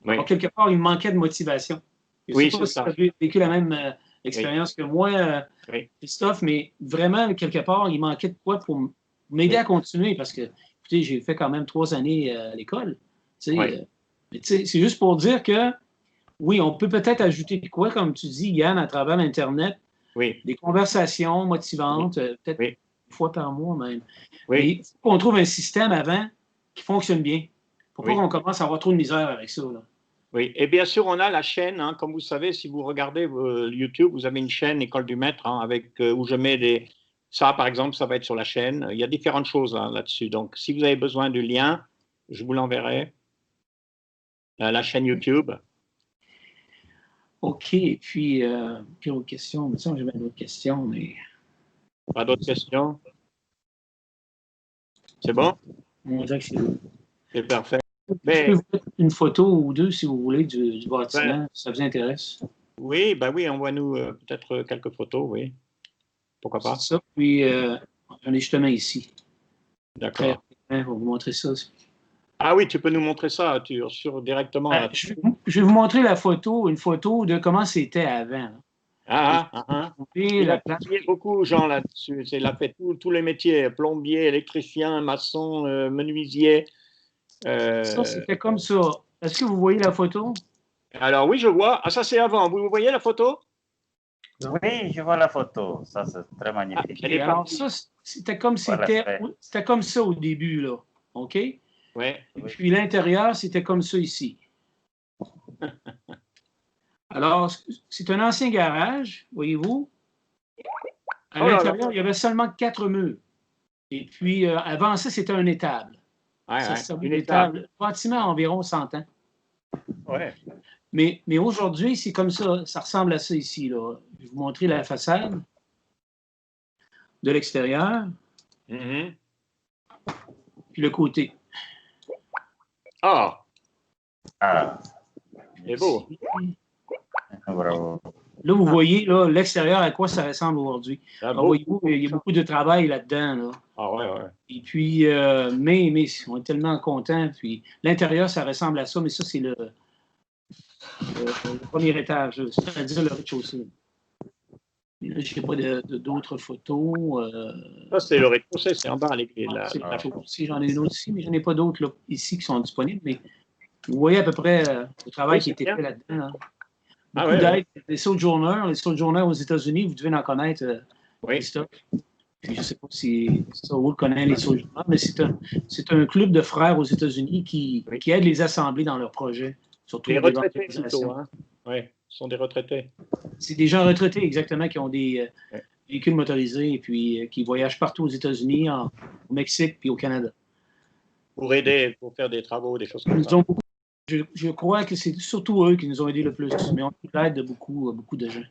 Oui. Alors, quelque part, il me manquait de motivation. Je ne sais pas si tu as vécu la même expérience que moi, Christophe, mais vraiment, quelque part, il manquait de quoi pour m'aider à continuer, parce que, écoutez, j'ai fait quand même 3 années à l'école. Mais c'est juste pour dire que Oui, on peut peut-être ajouter quoi, comme tu dis, Yann, à travers l'Internet, Oui. des conversations motivantes, peut-être Oui. une fois par mois même. Oui. Mais il faut qu'on trouve un système avant qui fonctionne bien. Il ne faut pas Oui. qu'on commence à avoir trop de misère avec ça. Là. Oui, et bien sûr, on a la chaîne, hein, comme vous savez, si vous regardez YouTube, vous avez une chaîne École du Maître, hein, avec, où je mets des... Ça, par exemple, ça va être sur la chaîne. Il y a différentes choses là-dessus. Donc, si vous avez besoin du lien, je vous l'enverrai. La chaîne YouTube. OK. Et puis, quelle autre question? Il me semble que j'avais une autre question, mais... Pas d'autres questions? C'est bon? On dirait que C'est parfait. Je Mais, peux vous mettre une photo ou deux, si vous voulez, du bâtiment, si ça vous intéresse. oui, ben oui, envoie-nous peut-être quelques photos, oui. Pourquoi pas? C'est ça. Puis, j'en ai justement ici. Très D'accord. rapidement, je vais vous montrer ça. Ah oui, tu peux nous montrer ça directement. Je vais vous montrer une photo de comment c'était avant. Il a travaillé beaucoup, Jean, là-dessus. Il a fait tous les métiers, plombier, électricien, maçon, menuisier. Ça, c'était comme ça. Est-ce que vous voyez la photo? Alors oui, je vois. Ah, ça c'est avant. Vous voyez la photo? Oui, je vois la photo. Ça, c'est très magnifique. Alors ça, c'était comme ça au début, là. OK? Ouais. Et puis l'intérieur, c'était comme ça ici. Alors, c'est un ancien garage, voyez-vous. À l'intérieur, il y avait seulement 4 murs. Et puis, avant ça, c'était un étable. Une étable. Le bâtiment a environ 100 ans. Ouais. Mais aujourd'hui, c'est comme ça. Ça ressemble à ça ici. Là. Je vais vous montrer la façade de l'extérieur. Mm-hmm. Puis le côté. Ah! C'est beau. Bravo. Là, vous voyez l'extérieur, à quoi ça ressemble aujourd'hui. Voyez-vous, il y a beaucoup de travail là-dedans. Là. Ah ouais. Et puis, mais on est tellement contents. Puis l'intérieur, ça ressemble à ça, mais ça, c'est le premier étage, c'est-à-dire le rez-de-chaussée. Mais là, je n'ai pas d'autres photos. Ça, c'est le rez-de-chaussée, c'est en bas. J'en ai une autre ici, mais je n'en ai pas d'autres ici qui sont disponibles. Mais vous voyez à peu près le travail qui a été fait là-dedans. Hein. Beaucoup d'aide. Les sojourners aux États-Unis, vous devez en connaître, Christophe. Puis je ne sais pas si vous connaissez les sojourners, mais c'est un club de frères aux États-Unis qui aide les assemblées dans leurs projets. Surtout les retraités plutôt, hein? Oui, ce sont des retraités. C'est des gens retraités, exactement, qui ont des véhicules motorisés et puis qui voyagent partout aux États-Unis, au Mexique puis au Canada. Pour aider, pour faire des travaux, des choses comme ça. Je crois que c'est surtout eux qui nous ont aidés le plus, mais on a l'aide de beaucoup de gens.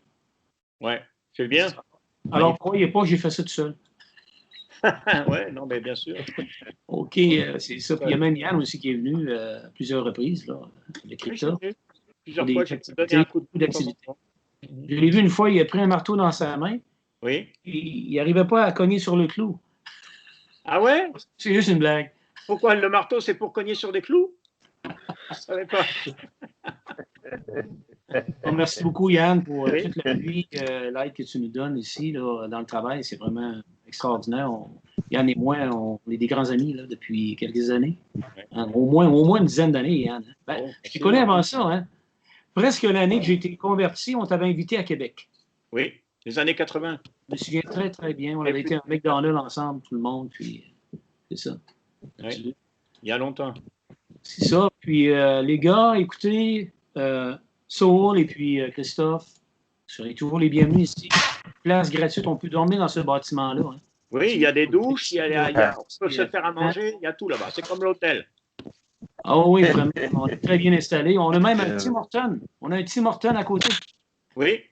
Oui, c'est bien. Alors, ne croyez pas que j'ai fait ça tout seul. Oui, non, mais bien sûr. OK, c'est ça. Puis il y a même Yann aussi qui est venu à plusieurs reprises, là, le crypto. Plusieurs fois, j'ai donné un coup d'activité. Je l'ai vu une fois, il a pris un marteau dans sa main. Oui. Il n'arrivait pas à cogner sur le clou. Ah ouais? C'est juste une blague. Pourquoi le marteau, c'est pour cogner sur des clous? Je ne savais pas. Bon, merci beaucoup, Yann, pour toute l'appui, l'aide que tu nous donnes ici là, dans le travail. C'est vraiment extraordinaire. Yann et moi, on est des grands amis là, depuis quelques années. Hein, au moins une dizaine d'années, Yann. Je te connais avant ça. Hein? Presque l'année que j'ai été converti, on t'avait invité à Québec. Oui, les années 80. Je me souviens très, très bien. On avait été à McDonald's ensemble, tout le monde. Puis, c'est ça. Oui. Il y a longtemps. C'est ça. Puis, les gars, écoutez, Saul et puis Christophe, vous serez toujours les bienvenus ici. Place gratuite, on peut dormir dans ce bâtiment-là. Hein. Oui, il y a des douches, on peut se faire à manger, il y a tout là-bas. C'est comme l'hôtel. Ah oui, vraiment. On est très bien installé. On a même un Tim Hortons. On a un Tim Hortons à côté. Oui.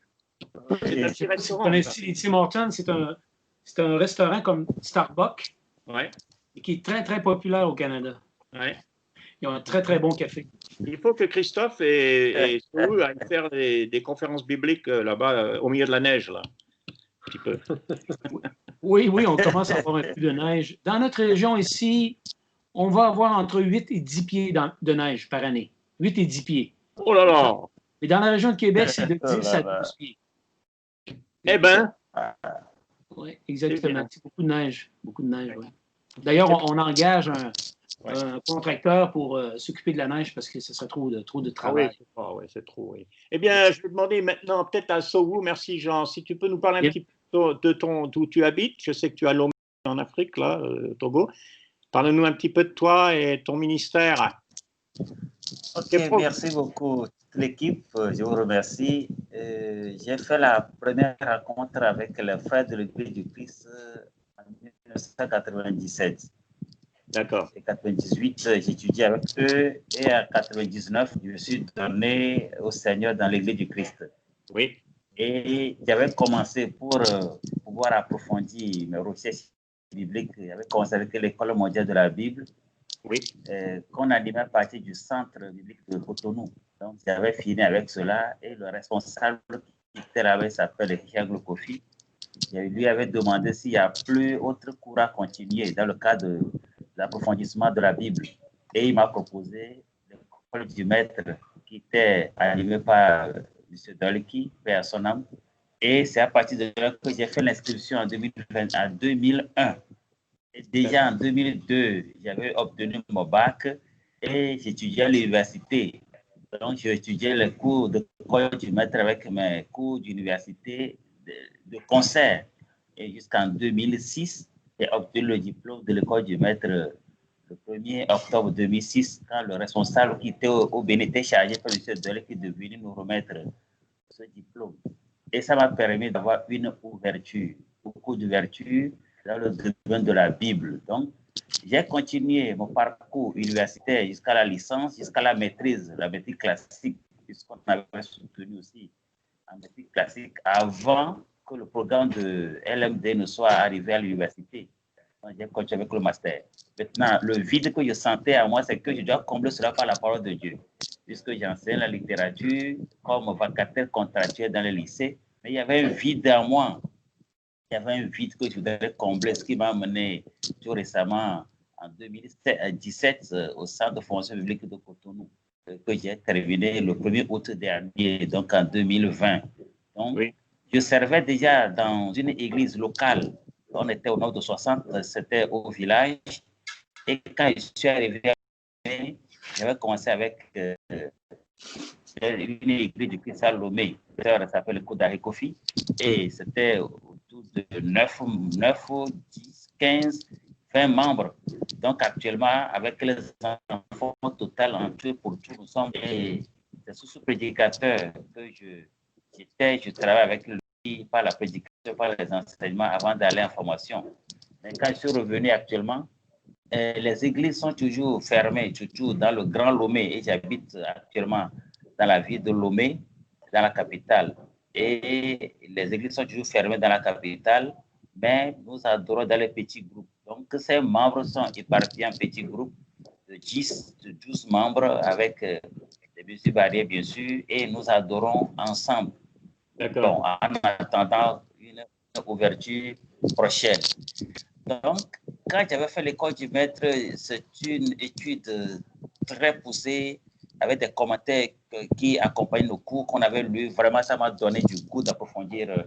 C'est un petit restaurant. Vous connaissez les Tim Hortons, c'est un restaurant comme Starbucks. Ouais. Qui est très, très populaire au Canada. Ouais. Ils ont un très, très bon café. Il faut que Christophe et Saul aillent faire des conférences bibliques là-bas, au milieu de la neige, là. Un petit peu. Oui, on commence à avoir un peu de neige. Dans notre région ici, on va avoir entre 8 et 10 pieds de neige par année. 8 et 10 pieds. Oh là là! Mais dans la région de Québec, c'est de 10 à 12 pieds. Eh bien! Oui, exactement. C'est beaucoup de neige. Beaucoup de neige, oui. D'ailleurs, on engage un contracteur pour s'occuper de la neige parce que ce serait trop de travail. Oui, c'est trop, oui. Eh bien, je vais demander maintenant peut-être à Sowu, merci Jean, si tu peux nous parler un petit peu d'où tu habites. Je sais que tu as Lomé en Afrique, là, Togo. Parle-nous un petit peu de toi et ton ministère. Ok, merci beaucoup toute l'équipe, je vous remercie. J'ai fait la première rencontre avec les frères de l'Église du Christ en 1997. D'accord. En 98, j'étudiais avec eux et en 99, je me suis donné au Seigneur dans l'Église du Christ. Oui. Et j'avais commencé pour pouvoir approfondir mes recherches bibliques. J'avais commencé avec l'École mondiale de la Bible. Oui. Qu'on animait à partir du centre biblique de Cotonou. Donc, j'avais fini avec cela et le responsable qui était là-bas s'appelle Richard Kofi. Lui avait demandé s'il n'y a plus autre cours à continuer dans le cadre de l'approfondissement de la Bible. Et il m'a proposé l'école du maître qui était animée par M. Doliki, père à son âme. Et c'est à partir de là que j'ai fait l'inscription en 2001. Et déjà en 2002, j'avais obtenu mon bac et j'étudiais à l'université. Donc, j'étudiais les cours de l'école du maître avec mes cours d'université de concert. Et jusqu'en 2006, j'ai obtenu le diplôme de l'école du maître le 1er octobre 2006, quand le responsable qui était au Bénin était chargé par M. Dolé qui est devenu nous remettre ce diplôme. Et ça m'a permis d'avoir une ouverture, beaucoup d'ouverture dans le domaine de la Bible. Donc, j'ai continué mon parcours universitaire jusqu'à la licence, jusqu'à la maîtrise classique, puisqu'on avait soutenu aussi en maîtrise classique avant que le programme de LMD ne soit arrivé à l'université. J'ai continué avec le master. Maintenant, le vide que je sentais à moi, c'est que je dois combler cela par la parole de Dieu, puisque j'enseigne la littérature comme vacataire contractuel dans les lycées, mais il y avait un vide en moi. Il y avait un vide que je voudrais combler, ce qui m'a amené tout récemment, en 2017, au Centre de formation publique de Cotonou, que j'ai terminé le 1er août dernier, donc en 2020. Donc, oui. Je servais déjà dans une église locale. On était au nord de 60, c'était au village. Et quand je suis arrivé, j'avais commencé avec une église du Christ à Lomé. Ça s'appelle le Kodari Kofi. Et c'était autour de 9, 10, 15, 20 membres. Donc actuellement, avec les enfants au total, en tout pour tout, nous sommes des sous-prédicateurs que je travaille avec lui par la prédication, par les enseignements avant d'aller en formation. Mais quand je suis revenu actuellement, les églises sont toujours fermées, toujours dans le Grand Lomé, et j'habite actuellement dans la ville de Lomé, dans la capitale. Et les églises sont toujours fermées dans la capitale, mais nous adorons dans les petits groupes. Donc, ces membres sont éparpillés en petits groupes de 10, de 12 membres avec des mesures barrières, bien sûr, et nous adorons ensemble. Bon, en attendant une ouverture prochaine. Donc, quand j'avais fait l'école du maître, c'est une étude très poussée, avec des commentaires qui accompagnent nos cours qu'on avait lus. Vraiment, ça m'a donné du goût d'approfondir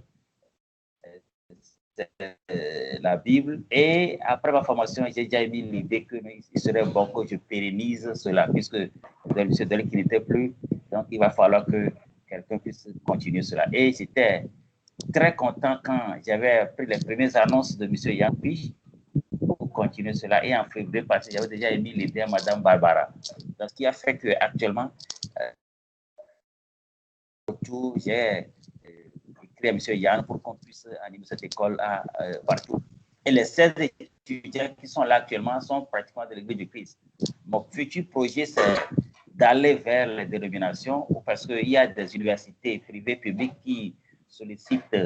la Bible. Et après ma formation, j'ai déjà mis l'idée qu'il serait bon que je pérennise cela, puisque M. Dolé qui n'était plus, donc il va falloir que quelqu'un puisse continuer cela. Et j'étais très content quand j'avais pris les premières annonces de M. Yampi pour continuer cela. Et en février passé, j'avais déjà émis l'idée à Mme Barbara. Donc, ce qui a fait qu'actuellement, j'ai écrit à M. Yann pour qu'on puisse animer cette école partout. Et les 16 étudiants qui sont là actuellement sont pratiquement de l'Église du Christ. Mon futur projet, c'est d'aller vers les dénominations parce qu'il y a des universités privées, publiques qui sollicitent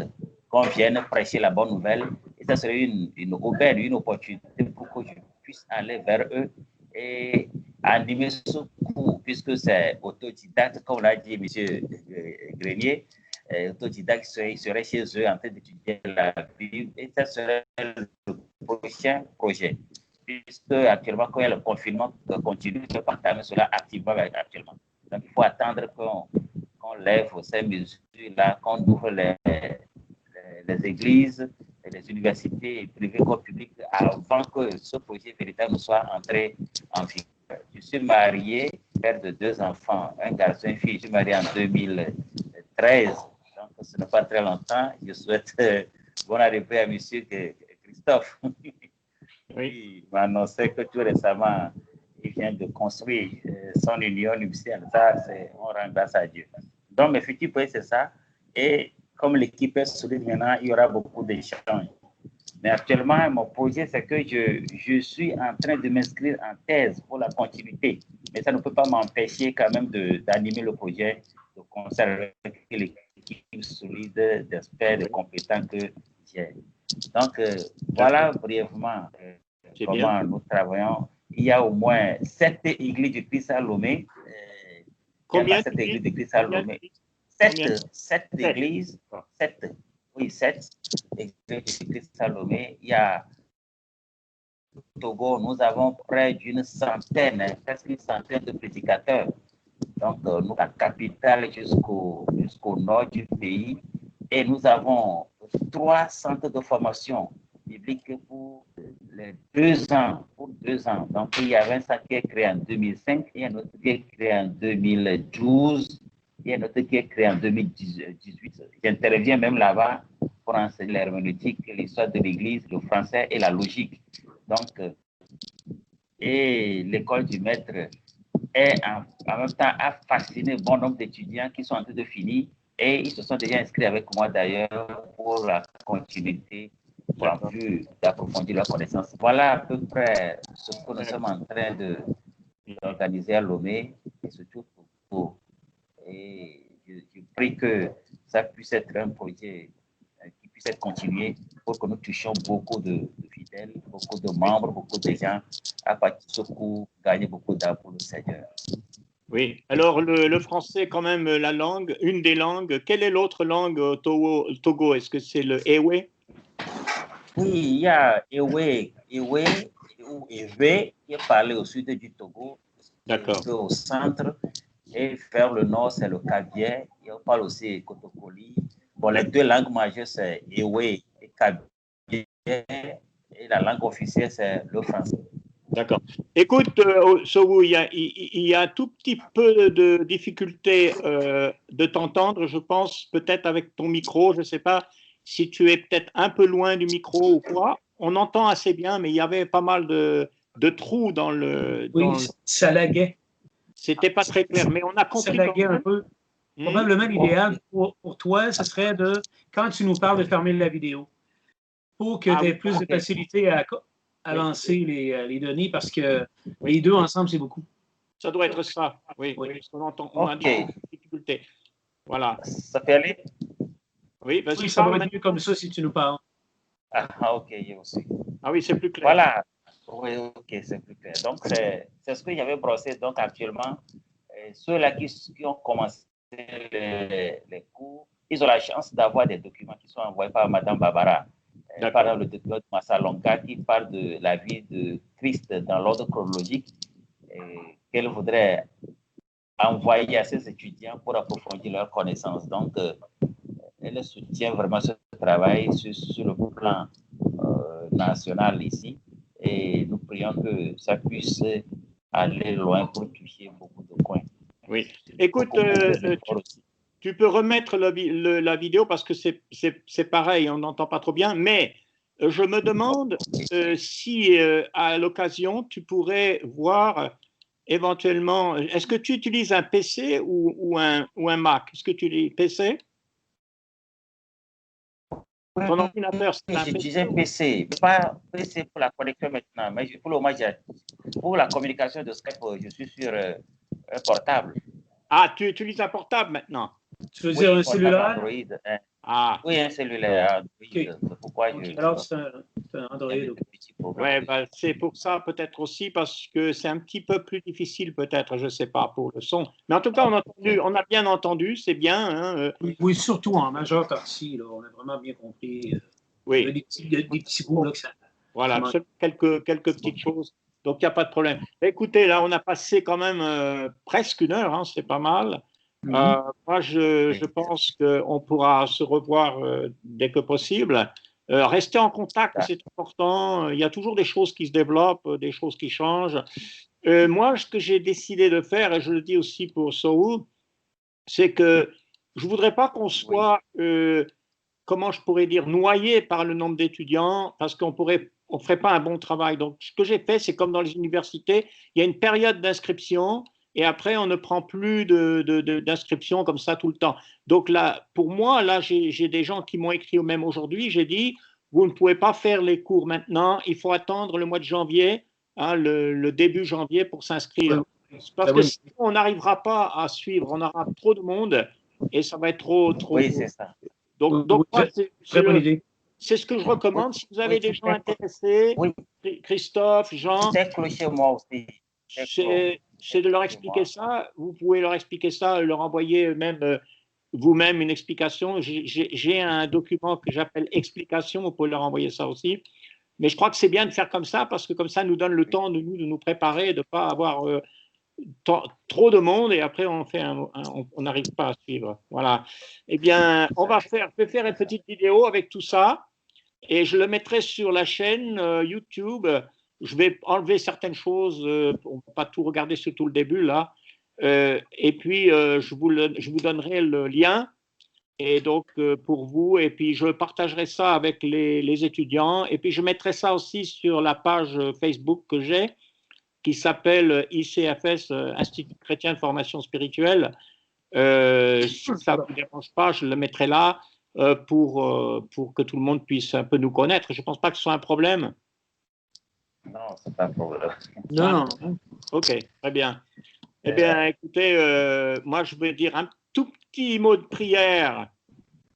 qu'on vienne prêcher la bonne nouvelle. Et ça serait une aubaine, une opportunité pour que je puisse aller vers eux et animer ce cours, puisque c'est autodidacte, comme l'a dit M. Grenier, autodidacte serait chez eux en train d'étudier la Bible. Et ça serait le prochain projet. Puisque actuellement, quand il y a le confinement continue, je peux entamer cela activement actuellement. Donc, il faut attendre qu'on lève ces mesures-là, qu'on ouvre les églises, les universités privées comme publiques avant que ce projet véritable soit entré en vigueur. Je suis marié, père de 2 enfants, un garçon et une fille. Je suis marié en 2013, donc ce n'est pas très longtemps. Je souhaite bonne arrivée à M. Christophe. Oui. Il m'a annoncé que tout récemment, il vient de construire son union nuptiale. Ça, on rend grâce à Dieu. Donc, mes futurs projets, c'est ça. Et comme l'équipe est solide maintenant, il y aura beaucoup d'échanges. Mais actuellement, mon projet, c'est que je suis en train de m'inscrire en thèse pour la continuité. Mais ça ne peut pas m'empêcher quand même d'animer le projet, de conserver l'équipe solide d'experts, de compétents que j'ai. Donc, voilà brièvement comment nous travaillons. Il y a au moins 7 églises de Christ à Lomé. Combien 7 églises de Christ à Lomé. 7 églises. 7. Oui, 7 églises de Christ à Lomé. Il y a au Togo, nous avons près d'une centaine, presque une centaine de prédicateurs. Donc, nous, la capitale jusqu'au nord du pays. Et nous avons 3 centres de formation biblique pour les 2 ans. Pour 2 ans. Donc, il y avait un centre qui est créé en 2005, il y a un autre qui est créé en 2012, il y a un autre qui est créé en 2018. J'interviens même là-bas pour enseigner l'herméneutique, l'histoire de l'Église, le français et la logique. Donc, et l'école du maître est en même temps a fasciné bon nombre d'étudiants qui sont en train de finir et ils se sont déjà inscrits avec moi d'ailleurs pour la continuité, pour en plus d'approfondir leur connaissance. Voilà à peu près ce que nous sommes en train d'organiser à Lomé et surtout pour. Et je prie que ça puisse être un projet qui puisse être continué pour que nous touchions beaucoup de fidèles, beaucoup de membres, beaucoup de gens à partir de ce cours, gagner beaucoup d'âmes pour le Seigneur. Oui, alors le français, quand même, la langue, une des langues. Quelle est l'autre langue au Togo? Est-ce que c'est le Ewe? Oui, il y a Ewe ou Ewe qui est parlé au sud du Togo, au centre, et vers le nord, c'est le Kabyé, et on parle aussi Kotokoli. Bon, les 2 langues majeures, c'est Ewe et Kabyé, et la langue officielle, c'est le français. D'accord. Écoute, Sowu, il y a un tout petit peu de difficulté de t'entendre, je pense, peut-être avec ton micro, je ne sais pas si tu es peut-être un peu loin du micro ou quoi. On entend assez bien, mais il y avait pas mal de trous dans le... Oui, ça laguait. C'était pas très clair, mais on a compris. Ça laguait un peu. Probablement, l'idéal pour toi, ce serait quand tu nous parles, de fermer la vidéo pour que tu aies plus de facilité à lancer les données, parce que les 2 ensemble, c'est beaucoup. Ça doit être ça, oui. Parce qu'on entend, on a des difficultés. Voilà. Ça peut aller? Oui, vas-y. Oui, ça va être mieux comme ça si tu nous parles. Ah, ok, aussi. Ah oui, c'est plus clair. Voilà. Oui, ok, c'est plus clair. Donc, c'est ce que j'avais brossé. Donc, actuellement, ceux-là qui ont commencé les cours, ils ont la chance d'avoir des documents qui sont envoyés par Mme Barbara. Par exemple, le document de Massalonga qui parle de la vie de Christ dans l'ordre chronologique, qu'elle voudrait envoyer à ses étudiants pour approfondir leurs connaissances. Donc, elle soutient vraiment ce travail sur le plan national ici. Et nous prions que ça puisse aller loin pour toucher beaucoup de coins. Oui. Écoute, tu peux remettre la vidéo parce que c'est pareil, on n'entend pas trop bien, mais je me demande si à l'occasion, tu pourrais voir éventuellement, est-ce que tu utilises un PC ou un Mac? Est-ce que tu utilises PC? Ton ordinateur, c'est un j'utilise un PC, pas PC pour la connexion maintenant, mais pour le moment, pour la communication de Skype, je suis sur un portable. Ah, tu utilises un portable maintenant? Tu veux dire un cellulaire? Android, hein. Ah. Oui, un cellulaire Android. Okay. C'est pourquoi alors, c'est un Android. Ouais, ben, c'est pour ça peut-être aussi, parce que c'est un petit peu plus difficile peut-être, je ne sais pas, pour le son. Mais en tout cas, on a bien entendu, c'est bien. Hein, oui, surtout en majeure partie, là, on a vraiment bien compris. Oui. Il y a des petits bouts là, que ça... Voilà, quelques petites choses. Donc, il n'y a pas de problème. Écoutez, là, on a passé quand même presque 1 heure, hein, c'est pas mal. Moi, je pense qu'on pourra se revoir dès que possible. Rester en contact, c'est important. Il y a toujours des choses qui se développent, des choses qui changent. Moi, ce que j'ai décidé de faire, et je le dis aussi pour Sohou, c'est que je ne voudrais pas qu'on soit, comment je pourrais dire, noyé par le nombre d'étudiants, parce qu'on ne ferait pas un bon travail. Donc, ce que j'ai fait, c'est comme dans les universités, il y a une période d'inscription, et après, on ne prend plus d'inscription comme ça tout le temps. Donc là, pour moi, là, j'ai des gens qui m'ont écrit même aujourd'hui, j'ai dit, vous ne pouvez pas faire les cours maintenant, il faut attendre le mois de janvier, hein, le début janvier pour s'inscrire. Parce que sinon, on n'arrivera pas à suivre, on aura trop de monde et ça va être trop. Oui, c'est ça. Donc c'est ce que je recommande. Si vous avez des gens intéressés, Christophe, Jean, moi aussi. C'est de leur expliquer ça. Vous pouvez leur expliquer ça, leur envoyer même vous-même une explication. J'ai un document que j'appelle explication, vous pouvez leur envoyer ça aussi. Mais je crois que c'est bien de faire comme ça parce que comme ça nous donne le temps de nous préparer, de ne pas avoir trop de monde et après on n'arrive pas à suivre. Voilà. Eh bien, je vais faire une petite vidéo avec tout ça et je le mettrai sur la chaîne YouTube. Je vais enlever certaines choses, on ne va pas tout regarder sur tout le début là. Et puis je vous donnerai le lien. Et donc pour vous, et puis je partagerai ça avec les étudiants, et puis je mettrai ça aussi sur la page Facebook que j'ai, qui s'appelle ICFS, Institut chrétien de formation spirituelle. Si ça ne vous dérange pas, je le mettrai là pour que tout le monde puisse un peu nous connaître. Je ne pense pas que ce soit un problème. Non, ce n'est pas un problème. Non. Ok, très bien. Eh bien, écoutez, moi, je vais dire un tout petit mot de prière.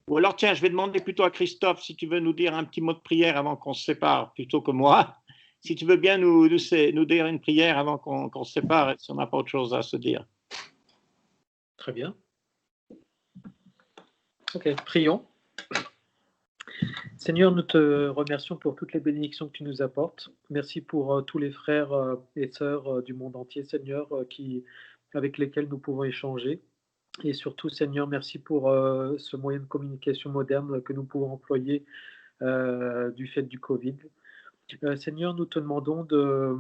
Ou alors, tiens, je vais demander plutôt à Christophe si tu veux nous dire un petit mot de prière avant qu'on se sépare, plutôt que moi. Si tu veux bien nous dire une prière avant qu'on se sépare, si on n'a pas autre chose à se dire. Très bien. Ok, prions. Seigneur, nous te remercions pour toutes les bénédictions que tu nous apportes. Merci pour tous les frères et sœurs du monde entier, Seigneur, avec lesquels nous pouvons échanger. Et surtout, Seigneur, merci pour ce moyen de communication moderne que nous pouvons employer du fait du Covid. Seigneur, nous te demandons de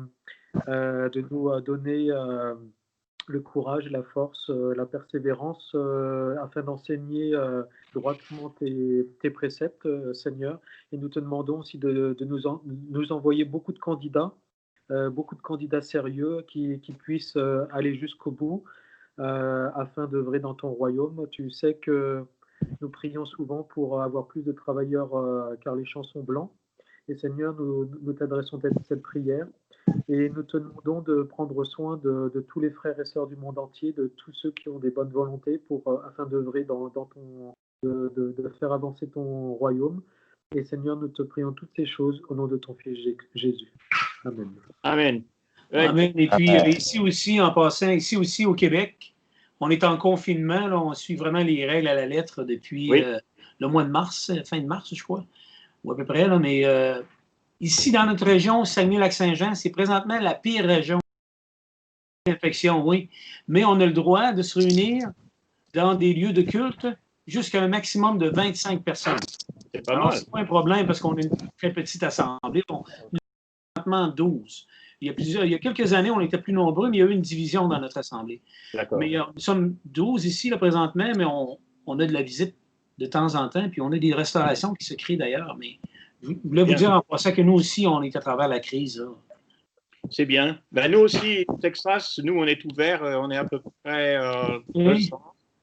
nous donner le courage, la force, la persévérance afin d'enseigner droitement tes préceptes, Seigneur. Et nous te demandons aussi de nous envoyer beaucoup de candidats sérieux qui puissent aller jusqu'au bout afin d'œuvrer dans ton royaume. Tu sais que nous prions souvent pour avoir plus de travailleurs car les champs sont blancs. Et Seigneur, nous t'adressons cette prière et nous te demandons de prendre soin de tous les frères et sœurs du monde entier, de tous ceux qui ont des bonnes volontés afin d'œuvrer de faire avancer ton royaume. Et Seigneur, nous te prions toutes ces choses au nom de ton Fils Jésus. Amen. Amen. Amen. Et puis ici aussi, en passant, ici aussi au Québec, on est en confinement, là, on suit vraiment les règles à la lettre depuis le mois de mars, fin de mars, je crois, ou à peu près, là, mais ici, dans notre région, Saguenay-Lac-Saint-Jean, c'est présentement la pire région d'infection, oui. Mais on a le droit de se réunir dans des lieux de culte jusqu'à un maximum de 25 personnes. C'est pas mal. C'est pas un problème parce qu'on est une très petite assemblée. Nous sommes présentement 12. Il y a quelques années, on était plus nombreux, mais il y a eu une division dans notre assemblée. Mais nous sommes 12 ici, là, présentement, mais on a de la visite de temps en temps, puis on a des restaurations qui se créent d'ailleurs. Mais je voulais vous dire en passant que nous aussi, on est à travers la crise. C'est bien. Ben, nous aussi, au Texas, nous, on est ouverts. On est à peu près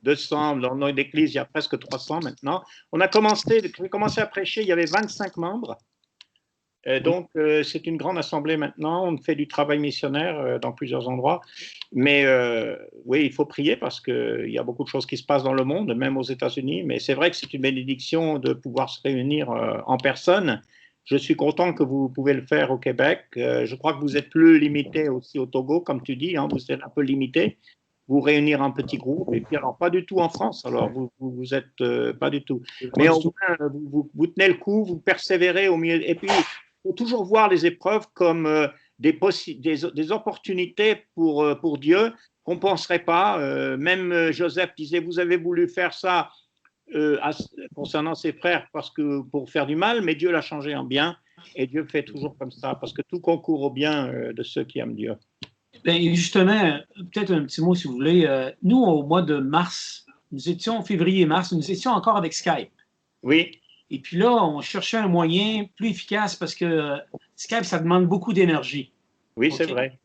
200. Dans notre église, il y a presque 300 maintenant. J'ai commencé à prêcher, il y avait 25 membres. Donc, c'est une grande assemblée maintenant. On fait du travail missionnaire dans plusieurs endroits. Mais oui, il faut prier parce qu'il y a beaucoup de choses qui se passent dans le monde, même aux États-Unis. Mais c'est vrai que c'est une bénédiction de pouvoir se réunir en personne. Je suis content que vous pouvez le faire au Québec. Je crois que vous êtes plus limité aussi au Togo, comme tu dis. Hein, vous êtes un peu limité. Vous réunir en petits groupes. Et puis, alors, pas du tout en France. Alors, vous êtes pas du tout. Mais au moins, vous tenez le coup, vous persévérez au milieu. Et puis, il faut toujours voir les épreuves comme des opportunités pour Dieu qu'on ne penserait pas. Même Joseph disait, vous avez voulu faire ça concernant ses frères pour faire du mal, mais Dieu l'a changé en bien. Et Dieu fait toujours comme ça, parce que tout concourt au bien de ceux qui aiment Dieu. Bien, justement, peut-être un petit mot si vous voulez. Nous, au mois de mars, nous étions, février-mars, nous étions encore avec Skype. Oui. Et puis là, on cherchait un moyen plus efficace parce que Skype, ça demande beaucoup d'énergie. Oui, c'est vrai.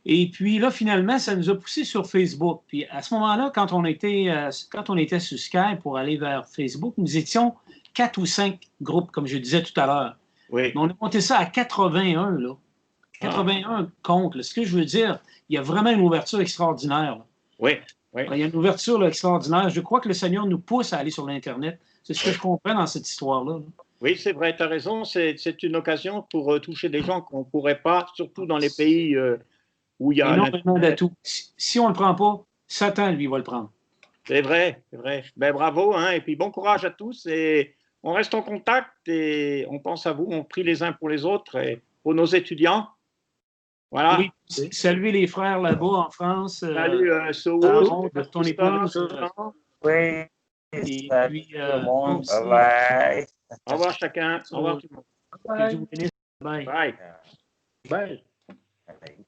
Et puis là, finalement, ça nous a poussé sur Facebook. Puis à ce moment-là, quand on était sur Skype pour aller vers Facebook, nous étions 4 ou 5 groupes, comme je disais tout à l'heure. Oui. Mais on a monté ça à 81, là. 81 comptes. Là. Ce que je veux dire, il y a vraiment une ouverture extraordinaire. Là. Oui. Oui. Alors, il y a une ouverture là, extraordinaire. Je crois que le Seigneur nous pousse à aller sur l'Internet. C'est ce que je comprends dans cette histoire-là. Là. Oui, c'est vrai, tu as raison. C'est une occasion pour toucher des gens qu'on ne pourrait pas, surtout dans les pays où il y a énormément d'atouts. Si on ne le prend pas, Satan, lui, va le prendre. C'est vrai, c'est vrai. Ben, bravo, hein, et puis bon courage à tous. Et on reste en contact et on pense à vous. On prie les uns pour les autres et pour nos étudiants. Voilà. Oui, saluer les frères là-bas en France. Salut, Soho, ton épouse. Oui. Et puis, tout le monde. Bye bye. Au revoir chacun. Au revoir tout le monde. Que Dieu vous bénisse. Bye. Bye. Bye. Bye.